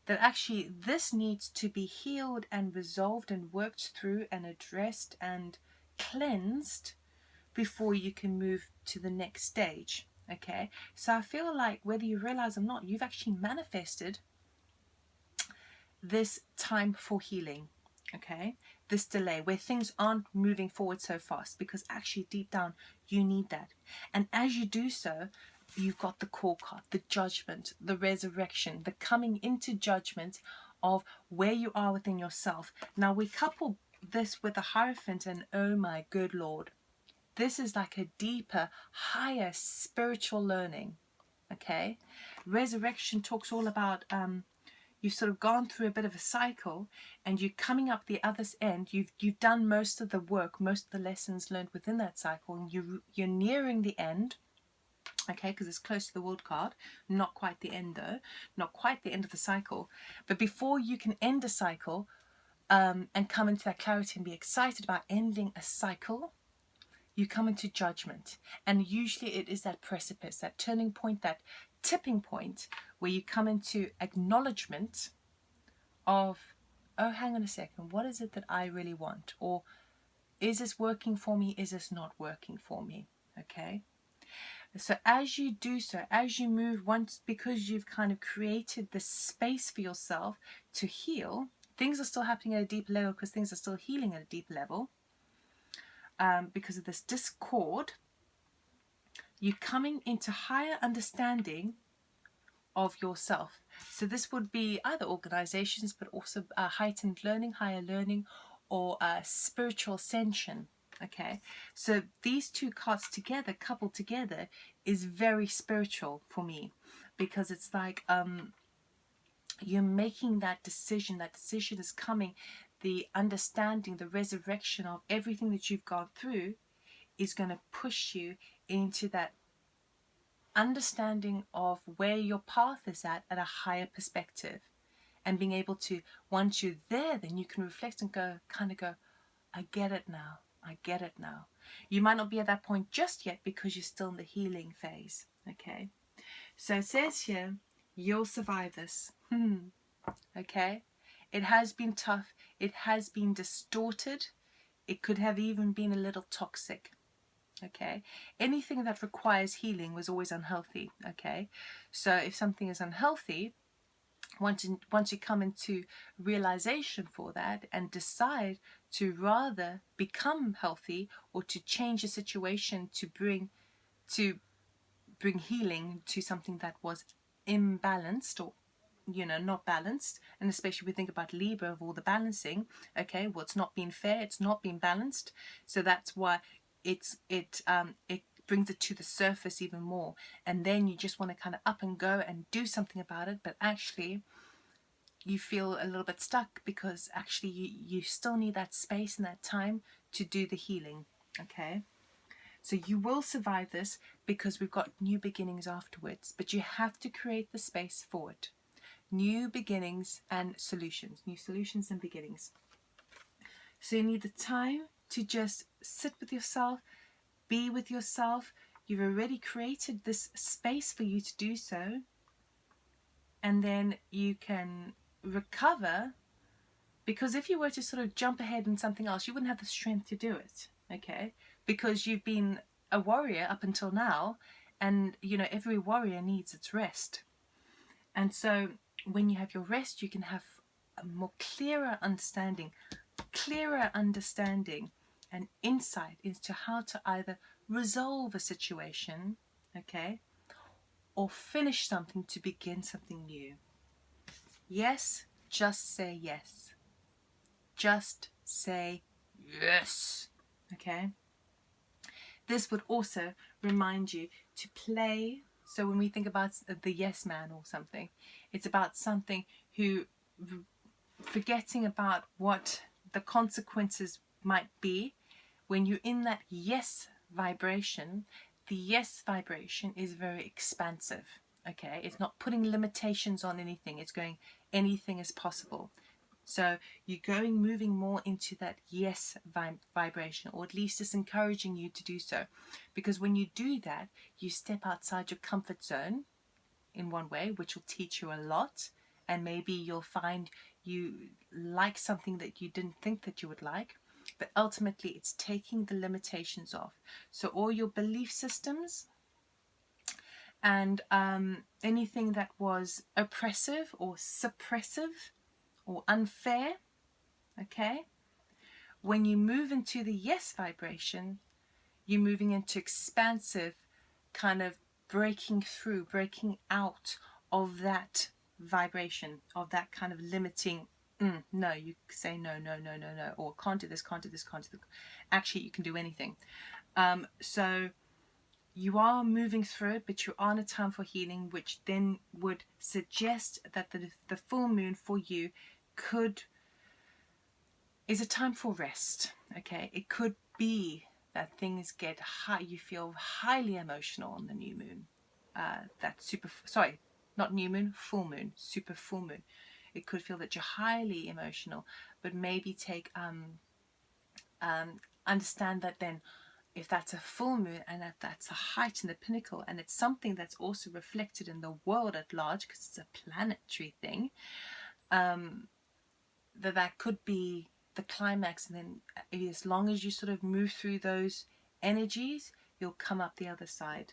S1: that actually this needs to be healed and resolved and worked through and addressed and cleansed before you can move to the next stage. Okay, so I feel like whether you realize or not, you've actually manifested this time for healing, okay? This delay where things aren't moving forward so fast, because actually deep down you need that. And as you do so, you've got the core card, the judgment, the resurrection, the coming into judgment of where you are within yourself. Now we couple this with the Hierophant, and oh my good Lord, this is like a deeper, higher spiritual learning, okay? Resurrection talks all about you've sort of gone through a bit of a cycle, and you're coming up the other end. You've done most of the work, most of the lessons learned within that cycle, and you're nearing the end, okay? Because it's close to the World card, not quite the end though, not quite the end of the cycle. But before you can end a cycle and come into that clarity and be excited about ending a cycle, you come into judgment. And usually it is that precipice, that turning point, that tipping point, where you come into acknowledgement of, oh, hang on a second, what is it that I really want? Or is this working for me? Is this not working for me? Okay. So as you do so, as you move once, because you've kind of created the space for yourself to heal, things are still happening at a deep level because things are still healing at a deep level. Because of this discord, you're coming into higher understanding of yourself. So this would be either organizations, but also heightened learning, higher learning, or spiritual ascension. Okay, so these two cards together, coupled together, is very spiritual for me, because it's like you're making that decision. That decision is coming. The understanding, the resurrection of everything that you've gone through is going to push you into that understanding of where your path is at a higher perspective, and being able to, once you're there, then you can reflect and go, I get it now. I get it now. You might not be at that point just yet because you're still in the healing phase. Okay. So it says here, you'll survive this. Okay. It has been tough. It has been distorted. It could have even been a little toxic. Okay. Anything that requires healing was always unhealthy. Okay. So if something is unhealthy, once you come into realization for that and decide to rather become healthy or to change a situation to bring healing to something that was imbalanced or not balanced, and especially we think about Libra of all the balancing. Okay, well, it's not been fair, it's not been balanced, so that's why it brings it to the surface even more, and then you just want to kind of up and go and do something about it, but actually you feel a little bit stuck because actually you still need that space and that time to do the healing. Okay, so you will survive this because we've got new beginnings afterwards, but you have to create the space for it. New beginnings and solutions, new solutions and beginnings. So you need the time to just sit with yourself, be with yourself. You've already created this space for you to do so, and then you can recover, because if you were to sort of jump ahead in something else, you wouldn't have the strength to do it. Okay, because you've been a warrior up until now, and every warrior needs its rest. And so when you have your rest, you can have a more clearer understanding and insight into how to either resolve a situation, okay, or finish something to begin something new. Yes, just say yes. Just say yes. Okay. This would also remind you to play. So when we think about the yes man or something, it's about something who forgetting about what the consequences might be. When you're in that yes vibration, the yes vibration is very expansive. Okay, it's not putting limitations on anything. It's going, anything is possible. So you're moving more into that yes vibration, or at least it's encouraging you to do so. Because when you do that, you step outside your comfort zone in one way, which will teach you a lot. And maybe you'll find you like something that you didn't think that you would like. But ultimately, it's taking the limitations off. So all your belief systems and anything that was oppressive or suppressive or unfair, okay? When you move into the yes vibration, you're moving into expansive, kind of breaking through, breaking out of that vibration, of that kind of limiting, no, you say no, or can't do this, can't do this, can't do this. Actually, you can do anything. So you are moving through it, but you are in a time for healing, which then would suggest that the full moon for you is a time for rest. Okay, it could be that things get high, you feel highly emotional on the new moon. Not new moon, full moon, super full moon. It could feel that you're highly emotional, but maybe understand that then if that's a full moon and if that's a height in the pinnacle, and it's something that's also reflected in the world at large because it's a planetary thing, that could be the climax. And then as long as you sort of move through those energies, you'll come up the other side.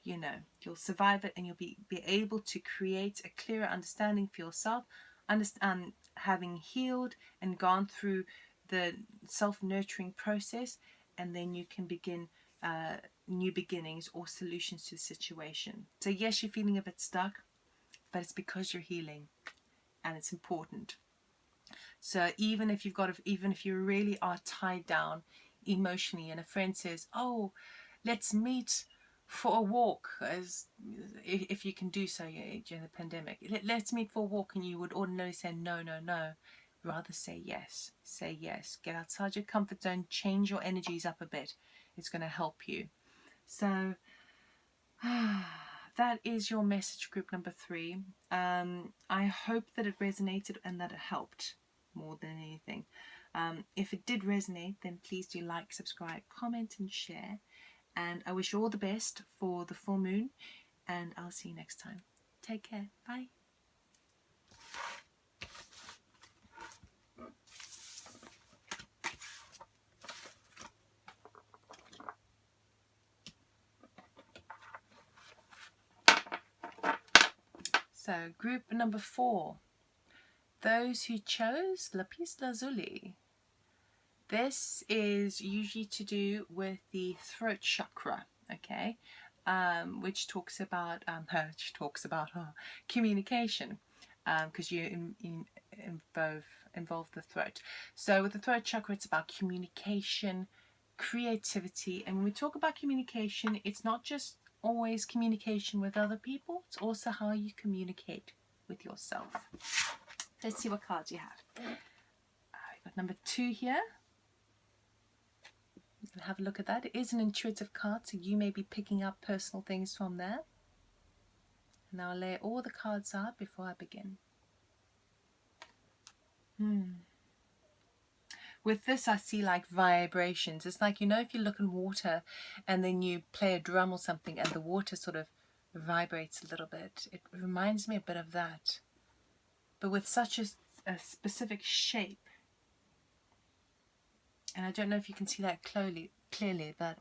S1: You'll survive it, and you'll be able to create a clearer understanding for yourself, having healed and gone through the self-nurturing process, and then you can begin new beginnings or solutions to the situation. So yes, you're feeling a bit stuck, but it's because you're healing, and it's important. So even if you really are tied down emotionally, and a friend says, "Oh, let's meet for a walk," as if you can do so during the pandemic, let's meet for a walk, and you would ordinarily say no, rather say yes. Get outside your comfort zone, change your energies up a bit. It's going to help you. So that is your message, group number 3. I hope that it resonated and that it helped more than anything. If it did resonate, then please do like, subscribe, comment and share. And I wish you all the best for the full moon, and I'll see you next time. Take care. Bye. So group number 4, those who chose Lapis Lazuli. This is usually to do with the throat chakra, okay, which talks about communication, because you involve the throat. So with the throat chakra, it's about communication, creativity, and when we talk about communication, it's not just always communication with other people, it's also how you communicate with yourself. Let's see what cards you have. We've got number 2 here. Have a look at that. It is an intuitive card, so you may be picking up personal things from there. And I'll lay all the cards out before I begin. With this, I see like vibrations. It's like, you know, if you look in water and then you play a drum or something and the water sort of vibrates a little bit. It reminds me a bit of that. But with such a specific shape. And I don't know if you can see that clearly, but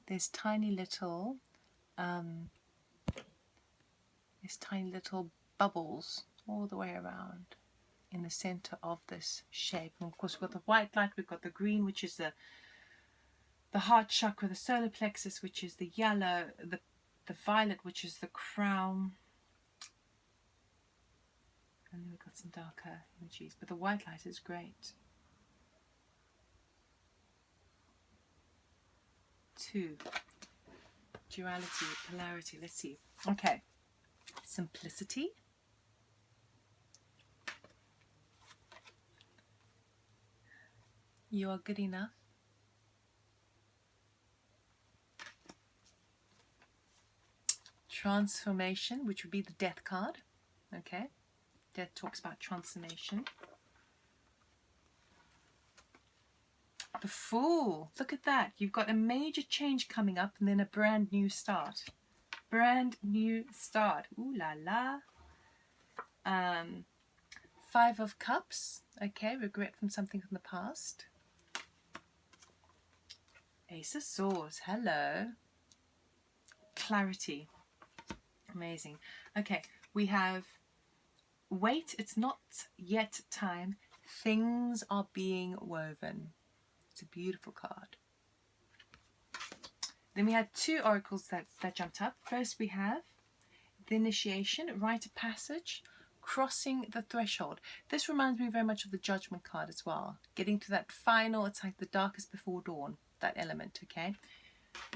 S1: there's tiny little bubbles all the way around in the center of this shape. And of course, with the white light, we've got the green, which is the heart chakra, the solar plexus, which is the yellow, the violet, which is the crown. And then we've got some darker energies, but the white light is great. 2, duality, polarity. Let's see. Okay, simplicity, you are good enough, transformation, which would be the death card. Okay, death talks about transformation. The Fool, look at that. You've got a major change coming up and then a brand new start. Brand new start. Ooh la la. 5 of Cups. Okay, regret from something from the past. Ace of Swords. Hello. Clarity. Amazing. Okay, we have wait, it's not yet time. Things are being woven. It's a beautiful card. Then we had 2 oracles that jumped up. First we have the initiation, rite of passage, crossing the threshold. This reminds me very much of the judgment card as well. Getting to that final, it's like the darkest before dawn, that element, okay?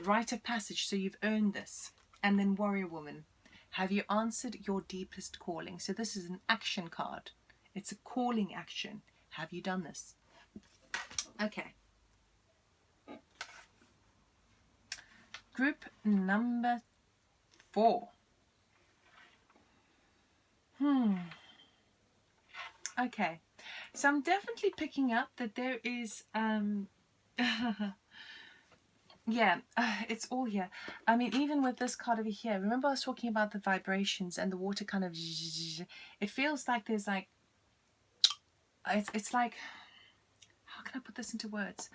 S1: Rite of passage, so you've earned this. And then warrior woman. Have you answered your deepest calling? So this is an action card. It's a calling action. Have you done this? Okay. Group number 4. Okay, so I'm definitely picking up that there is yeah, it's all here. I mean, even with this card over here, remember I was talking about the vibrations and the water kind of, it feels like there's like, it's like, how can I put this into words?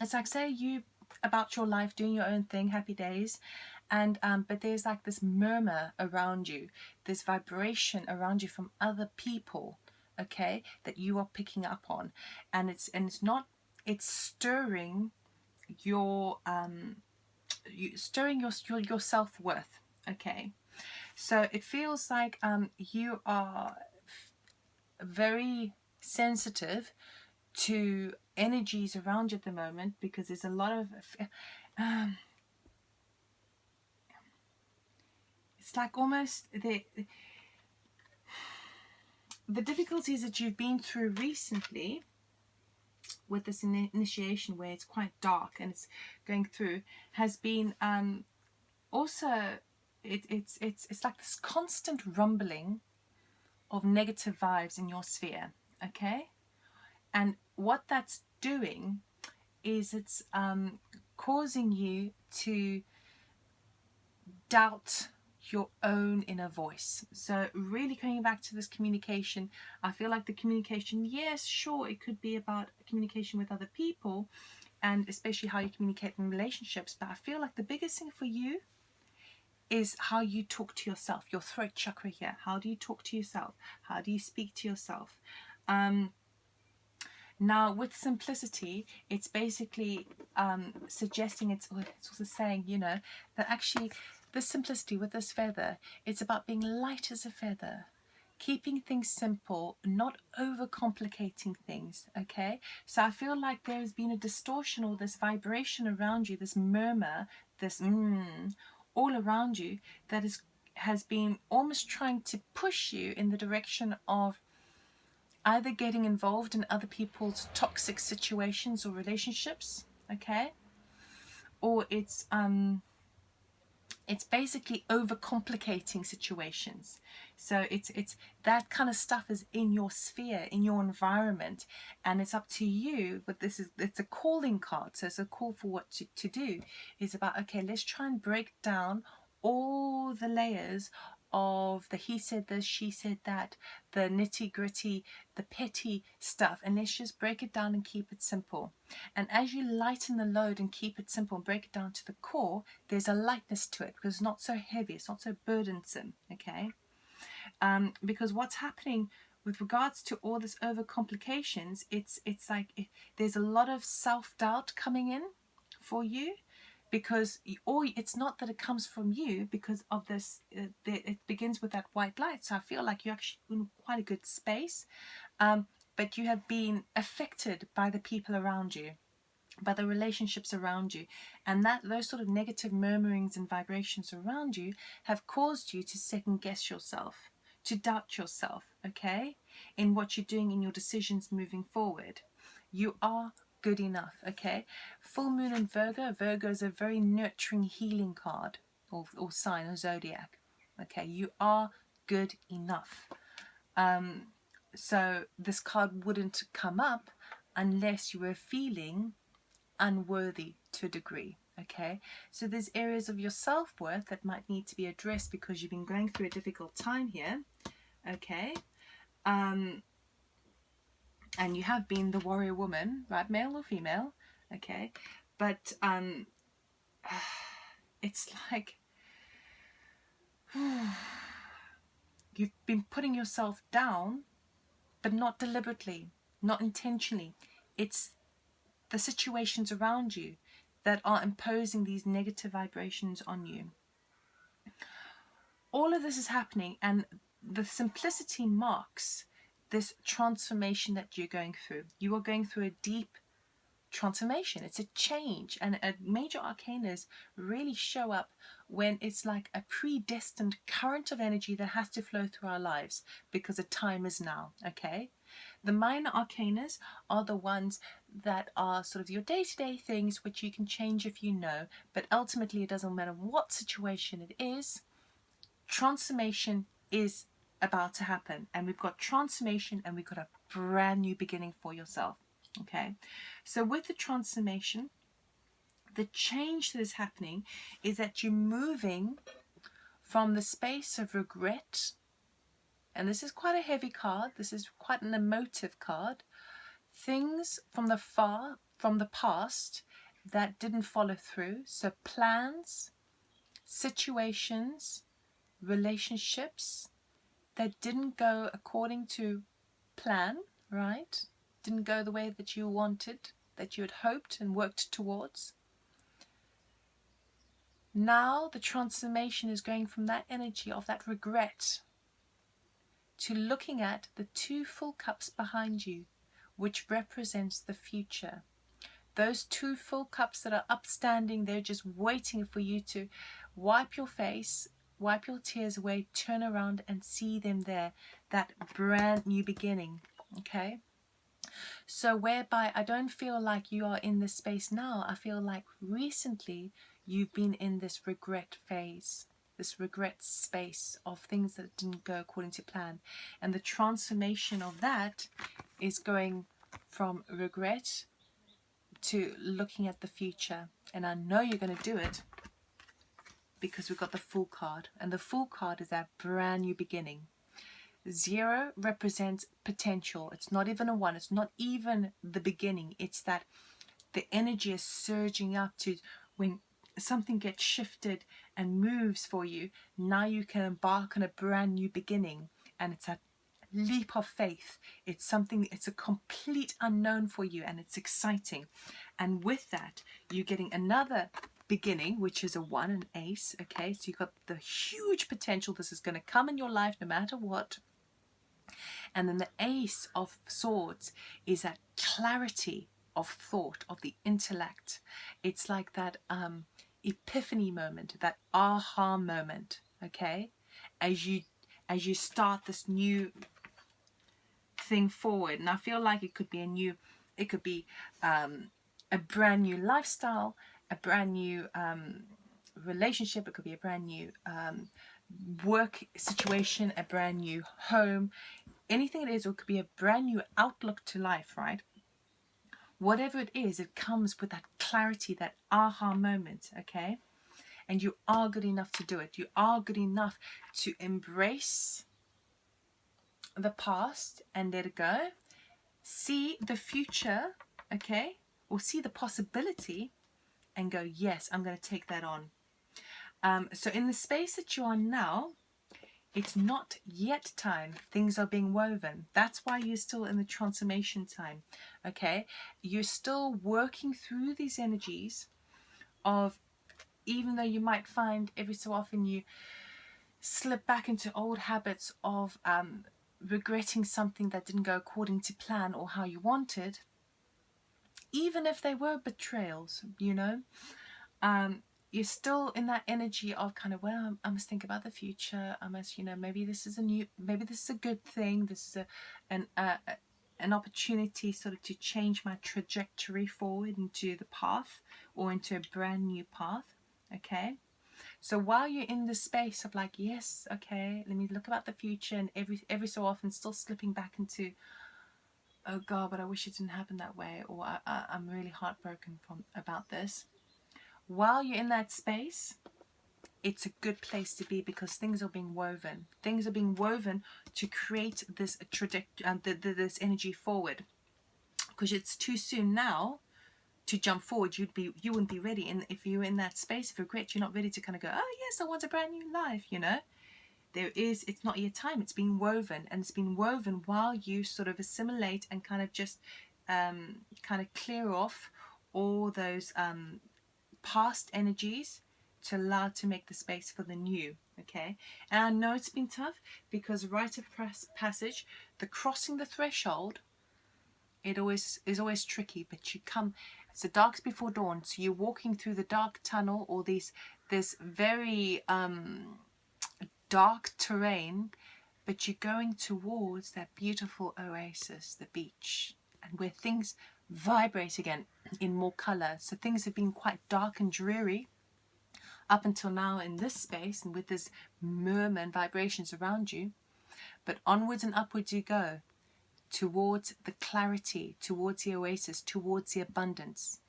S1: It's like, say you about your life, doing your own thing, happy days, and but there's like this murmur around you, this vibration around you from other people, okay, that you are picking up on, and it's it's stirring your your self-worth, okay. So it feels like you are very sensitive to energies around you at the moment, because there's a lot of it's like almost the difficulties that you've been through recently with this initiation where it's quite dark and it's going through, has been also it's like this constant rumbling of negative vibes in your sphere, okay? And what that's doing is it's causing you to doubt your own inner voice. So really coming back to this communication, I feel like the communication, yes, sure, it could be about communication with other people and especially how you communicate in relationships, but I feel like the biggest thing for you is how you talk to yourself, your throat chakra here. How do you talk to yourself? How do you speak to yourself? Now with simplicity, it's basically suggesting, it's also saying, you know, that actually the simplicity with this feather, it's about being light as a feather, keeping things simple, not overcomplicating things, okay? So I feel like there's been a distortion or this vibration around you, this murmur, this all around you that has been almost trying to push you in the direction of either getting involved in other people's toxic situations or relationships, okay? Or it's basically overcomplicating situations. So it's that kind of stuff is in your sphere, in your environment, and it's up to you. But it's a calling card, so it's a call for what to do. It's about, okay, let's try and break down all the layers of the he said this, she said that, the nitty gritty, the petty stuff, and let's just break it down and keep it simple. And as you lighten the load and keep it simple and break it down to the core, there's a lightness to it because it's not so heavy, it's not so burdensome, okay? Because what's happening with regards to all this overcomplications, it's like there's a lot of self-doubt coming in for you. Because it's not that it comes from you because of this, it begins with that white light. So I feel like you're actually in quite a good space, but you have been affected by the people around you, by the relationships around you, and that those sort of negative murmurings and vibrations around you have caused you to second guess yourself, to doubt yourself, okay, in what you're doing, in your decisions moving forward. You are good enough, okay? Full moon in Virgo. Virgo is a very nurturing, healing card or sign or zodiac, okay? You are good enough. So this card wouldn't come up unless you were feeling unworthy to a degree, okay? So there's areas of your self-worth that might need to be addressed because you've been going through a difficult time here, okay? And you have been the warrior woman, right, male or female, okay? But it's like you've been putting yourself down, but not deliberately, not intentionally. It's the situations around you that are imposing these negative vibrations on you. All of this is happening, and the simplicity marks this transformation that you're going through. You are going through a deep transformation. It's a change, and major arcanas really show up when it's like a predestined current of energy that has to flow through our lives because the time is now, okay? The minor arcanas are the ones that are sort of your day-to-day things which you can change if you know, but ultimately it doesn't matter what situation it is. Transformation is about to happen, and we've got transformation and we've got a brand new beginning for yourself, okay? So with the transformation, the change that is happening is that you're moving from the space of regret, and this is quite a heavy card, this is quite an emotive card, things from the past that didn't follow through, so plans, situations, relationships that didn't go according to plan, right? Didn't go the way that you wanted, that you had hoped and worked towards. Now the transformation is going from that energy of that regret to looking at the 2 full cups behind you, which represents the future. Those 2 full cups that are upstanding, they're just waiting for you to wipe your face, wipe your tears away, turn around and see them there, that brand new beginning, okay? So whereby I don't feel like you are in this space now. I feel like recently you've been in this regret phase, this regret space of things that didn't go according to plan. And the transformation of that is going from regret to looking at the future. And I know you're going to do it because we've got the Fool card. And the Fool card is that brand new beginning. 0 represents potential. It's not even a 1. It's not even the beginning. It's that the energy is surging up to when something gets shifted and moves for you. Now you can embark on a brand new beginning. And it's a leap of faith. It's something, it's a complete unknown for you, and it's exciting. And with that, you're getting another beginning, which is a 1, an ace. Okay, so you've got the huge potential. This is going to come in your life no matter what. And then the Ace of Swords is that clarity of thought, of the intellect. It's like that epiphany moment, that aha moment, okay? As you start this new thing forward. And I feel like it could be a brand new lifestyle, a brand new relationship. It could be a brand new work situation, a brand new home. Anything it is, or it could be a brand new outlook to life, right? Whatever it is, it comes with that clarity, that aha moment, okay? And you are good enough to do it. You are good enough to embrace the past and let it go. See the future, okay? Or see the possibility and go, yes, I'm going to take that on. So in the space that you are now, it's not yet time. Things are being woven. That's why you're still in the transformation time, okay? You're still working through these energies of, even though you might find every so often you slip back into old habits of regretting something that didn't go according to plan or how you wanted, even if they were betrayals, you know, you're still in that energy of kind of, well, I must think about the future. I must, you know, maybe this is a good thing. This is an opportunity sort of to change my trajectory forward into the path, or into a brand new path. Okay. So while you're in the space of like, yes, okay, let me look about the future, and every so often still slipping back into, oh God, but I wish it didn't happen that way, or I'm really heartbroken about this. While you're in that space, it's a good place to be, because things are being woven. Things are being woven to create this this energy forward. Because it's too soon now to jump forward. You wouldn't be ready. And if you're in that space of regret, you're not ready to kind of go, oh yes, I want a brand new life, you know. It's not your time. It's being woven, and it's been woven while you sort of assimilate and kind of just kind of clear off all those past energies to allow to make the space for the new. Okay, and I know it's been tough, because rite of passage, the crossing the threshold, it is always tricky. But you come, it's the darkest before dawn, so you're walking through the dark tunnel, or this very dark terrain, but you're going towards that beautiful oasis, the beach, and where things vibrate again in more color. So things have been quite dark and dreary up until now in this space, and with this murmur and vibrations around you. But onwards and upwards you go, towards the clarity, towards the oasis, towards the abundance.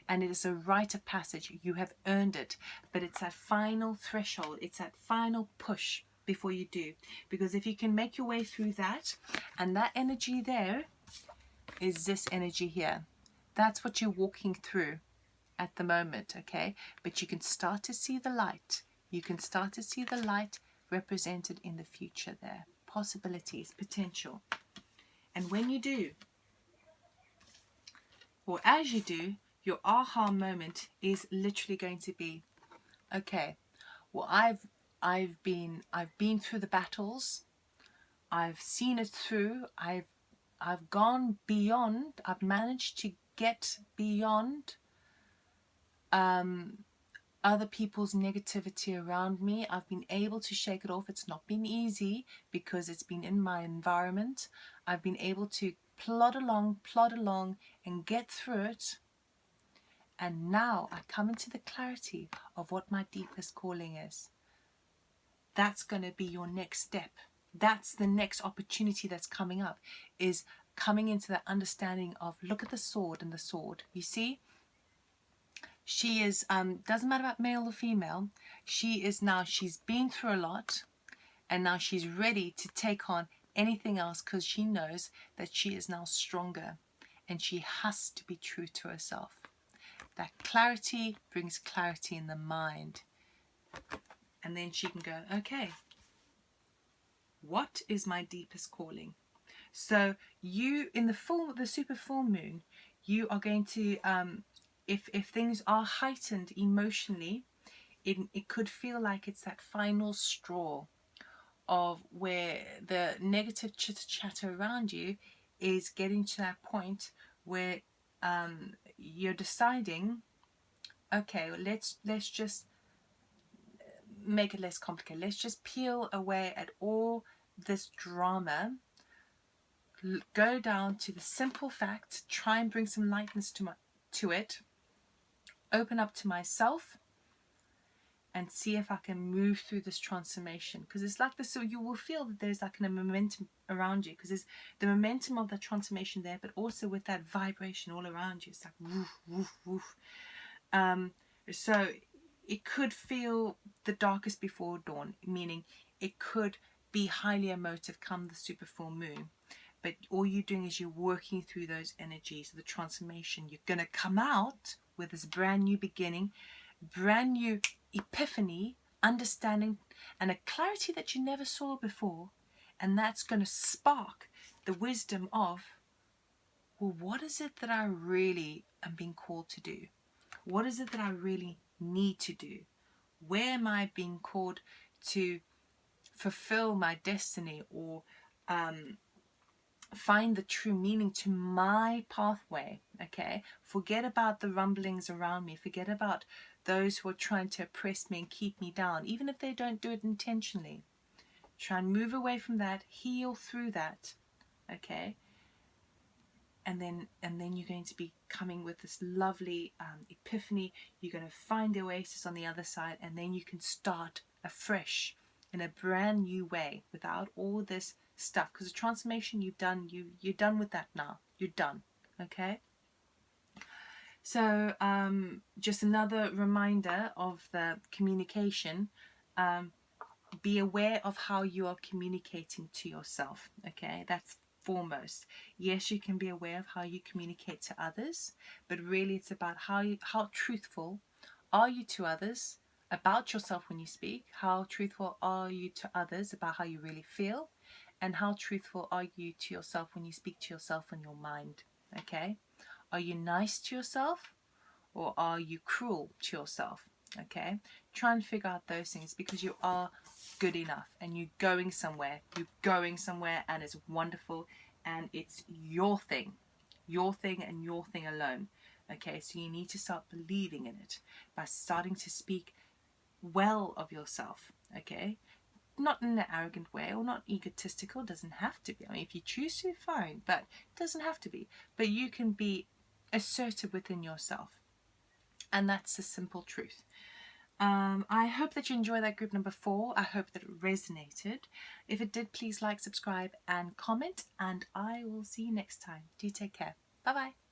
S1: And it is a rite of passage. You have earned it, but it's that final threshold, it's that final push before you do. Because if you can make your way through that, and that energy there is this energy here, that's what you're walking through at the moment, okay? But you can start to see the light. You can start to see the light represented in the future there. Possibilities, potential. And when you do, or as you do, your aha moment is literally going to be, okay, well, I've been through the battles. I've seen it through. I've gone beyond. I've managed to get beyond other people's negativity around me. I've been able to shake it off. It's not been easy, because it's been in my environment. I've been able to plod along, and get through it. And now I come into the clarity of what my deepest calling is. That's going to be your next step. That's the next opportunity that's coming up, is coming into that understanding of, look at the sword and the sword. You see, she is, doesn't matter about male or female, she's been through a lot, and now she's ready to take on anything else, because she knows that she is now stronger, and she has to be true to herself. That clarity brings clarity in the mind. And then she can go, okay, what is my deepest calling? So you, in the super full moon, you are going to, if things are heightened emotionally, it could feel like it's that final straw of where the negative chitter chatter around you is getting to that point where you're deciding, okay, let's just make it less complicated. Let's just peel away at all this drama, go down to the simple fact, try and bring some lightness to it, open up to myself, and see if I can move through this transformation. Because it's like this, so you will feel that there's like a momentum around you, because there's the momentum of the transformation there, but also with that vibration all around you. It's like woof, woof, woof. So it could feel the darkest before dawn, meaning it could be highly emotive come the super full moon. But all you're doing is you're working through those energies of the transformation. You're going to come out with this brand new beginning, brand new epiphany, understanding, and a clarity that you never saw before. And that's going to spark the wisdom of, well, what is it that I really am being called to do? What is it that I really need to do? Where am I being called to fulfill my destiny, or find the true meaning to my pathway? Okay, forget about the rumblings around me, forget about those who are trying to oppress me and keep me down, even if they don't do it intentionally. Try and move away from that, heal through that, okay? And then you're going to be coming with this lovely epiphany. You're going to find the oasis on the other side, and then you can start afresh in a brand new way without all this stuff, because the transformation you've done, you're done with that now. You're done, okay? So just another reminder of the communication. Be aware of how you are communicating to yourself, okay? That's foremost. Yes, you can be aware of how you communicate to others, but really it's about how truthful are you to others about yourself when you speak, how truthful are you to others about how you really feel, and how truthful are you to yourself when you speak to yourself in your mind, okay? Are you nice to yourself, or are you cruel to yourself? Okay, try and figure out those things, because you are good enough, and you're going somewhere, and it's wonderful, and it's your thing and your thing alone. Okay, so you need to start believing in it by starting to speak well of yourself, okay? Not in an arrogant way, or not egotistical. Doesn't have to be. I mean, if you choose to, fine, but it doesn't have to be. But you can be assertive within yourself, and that's the simple truth. I hope that you enjoyed that group number 4. I hope that it resonated. If it did, please like, subscribe, and comment, and I will see you next time. Do take care. Bye bye.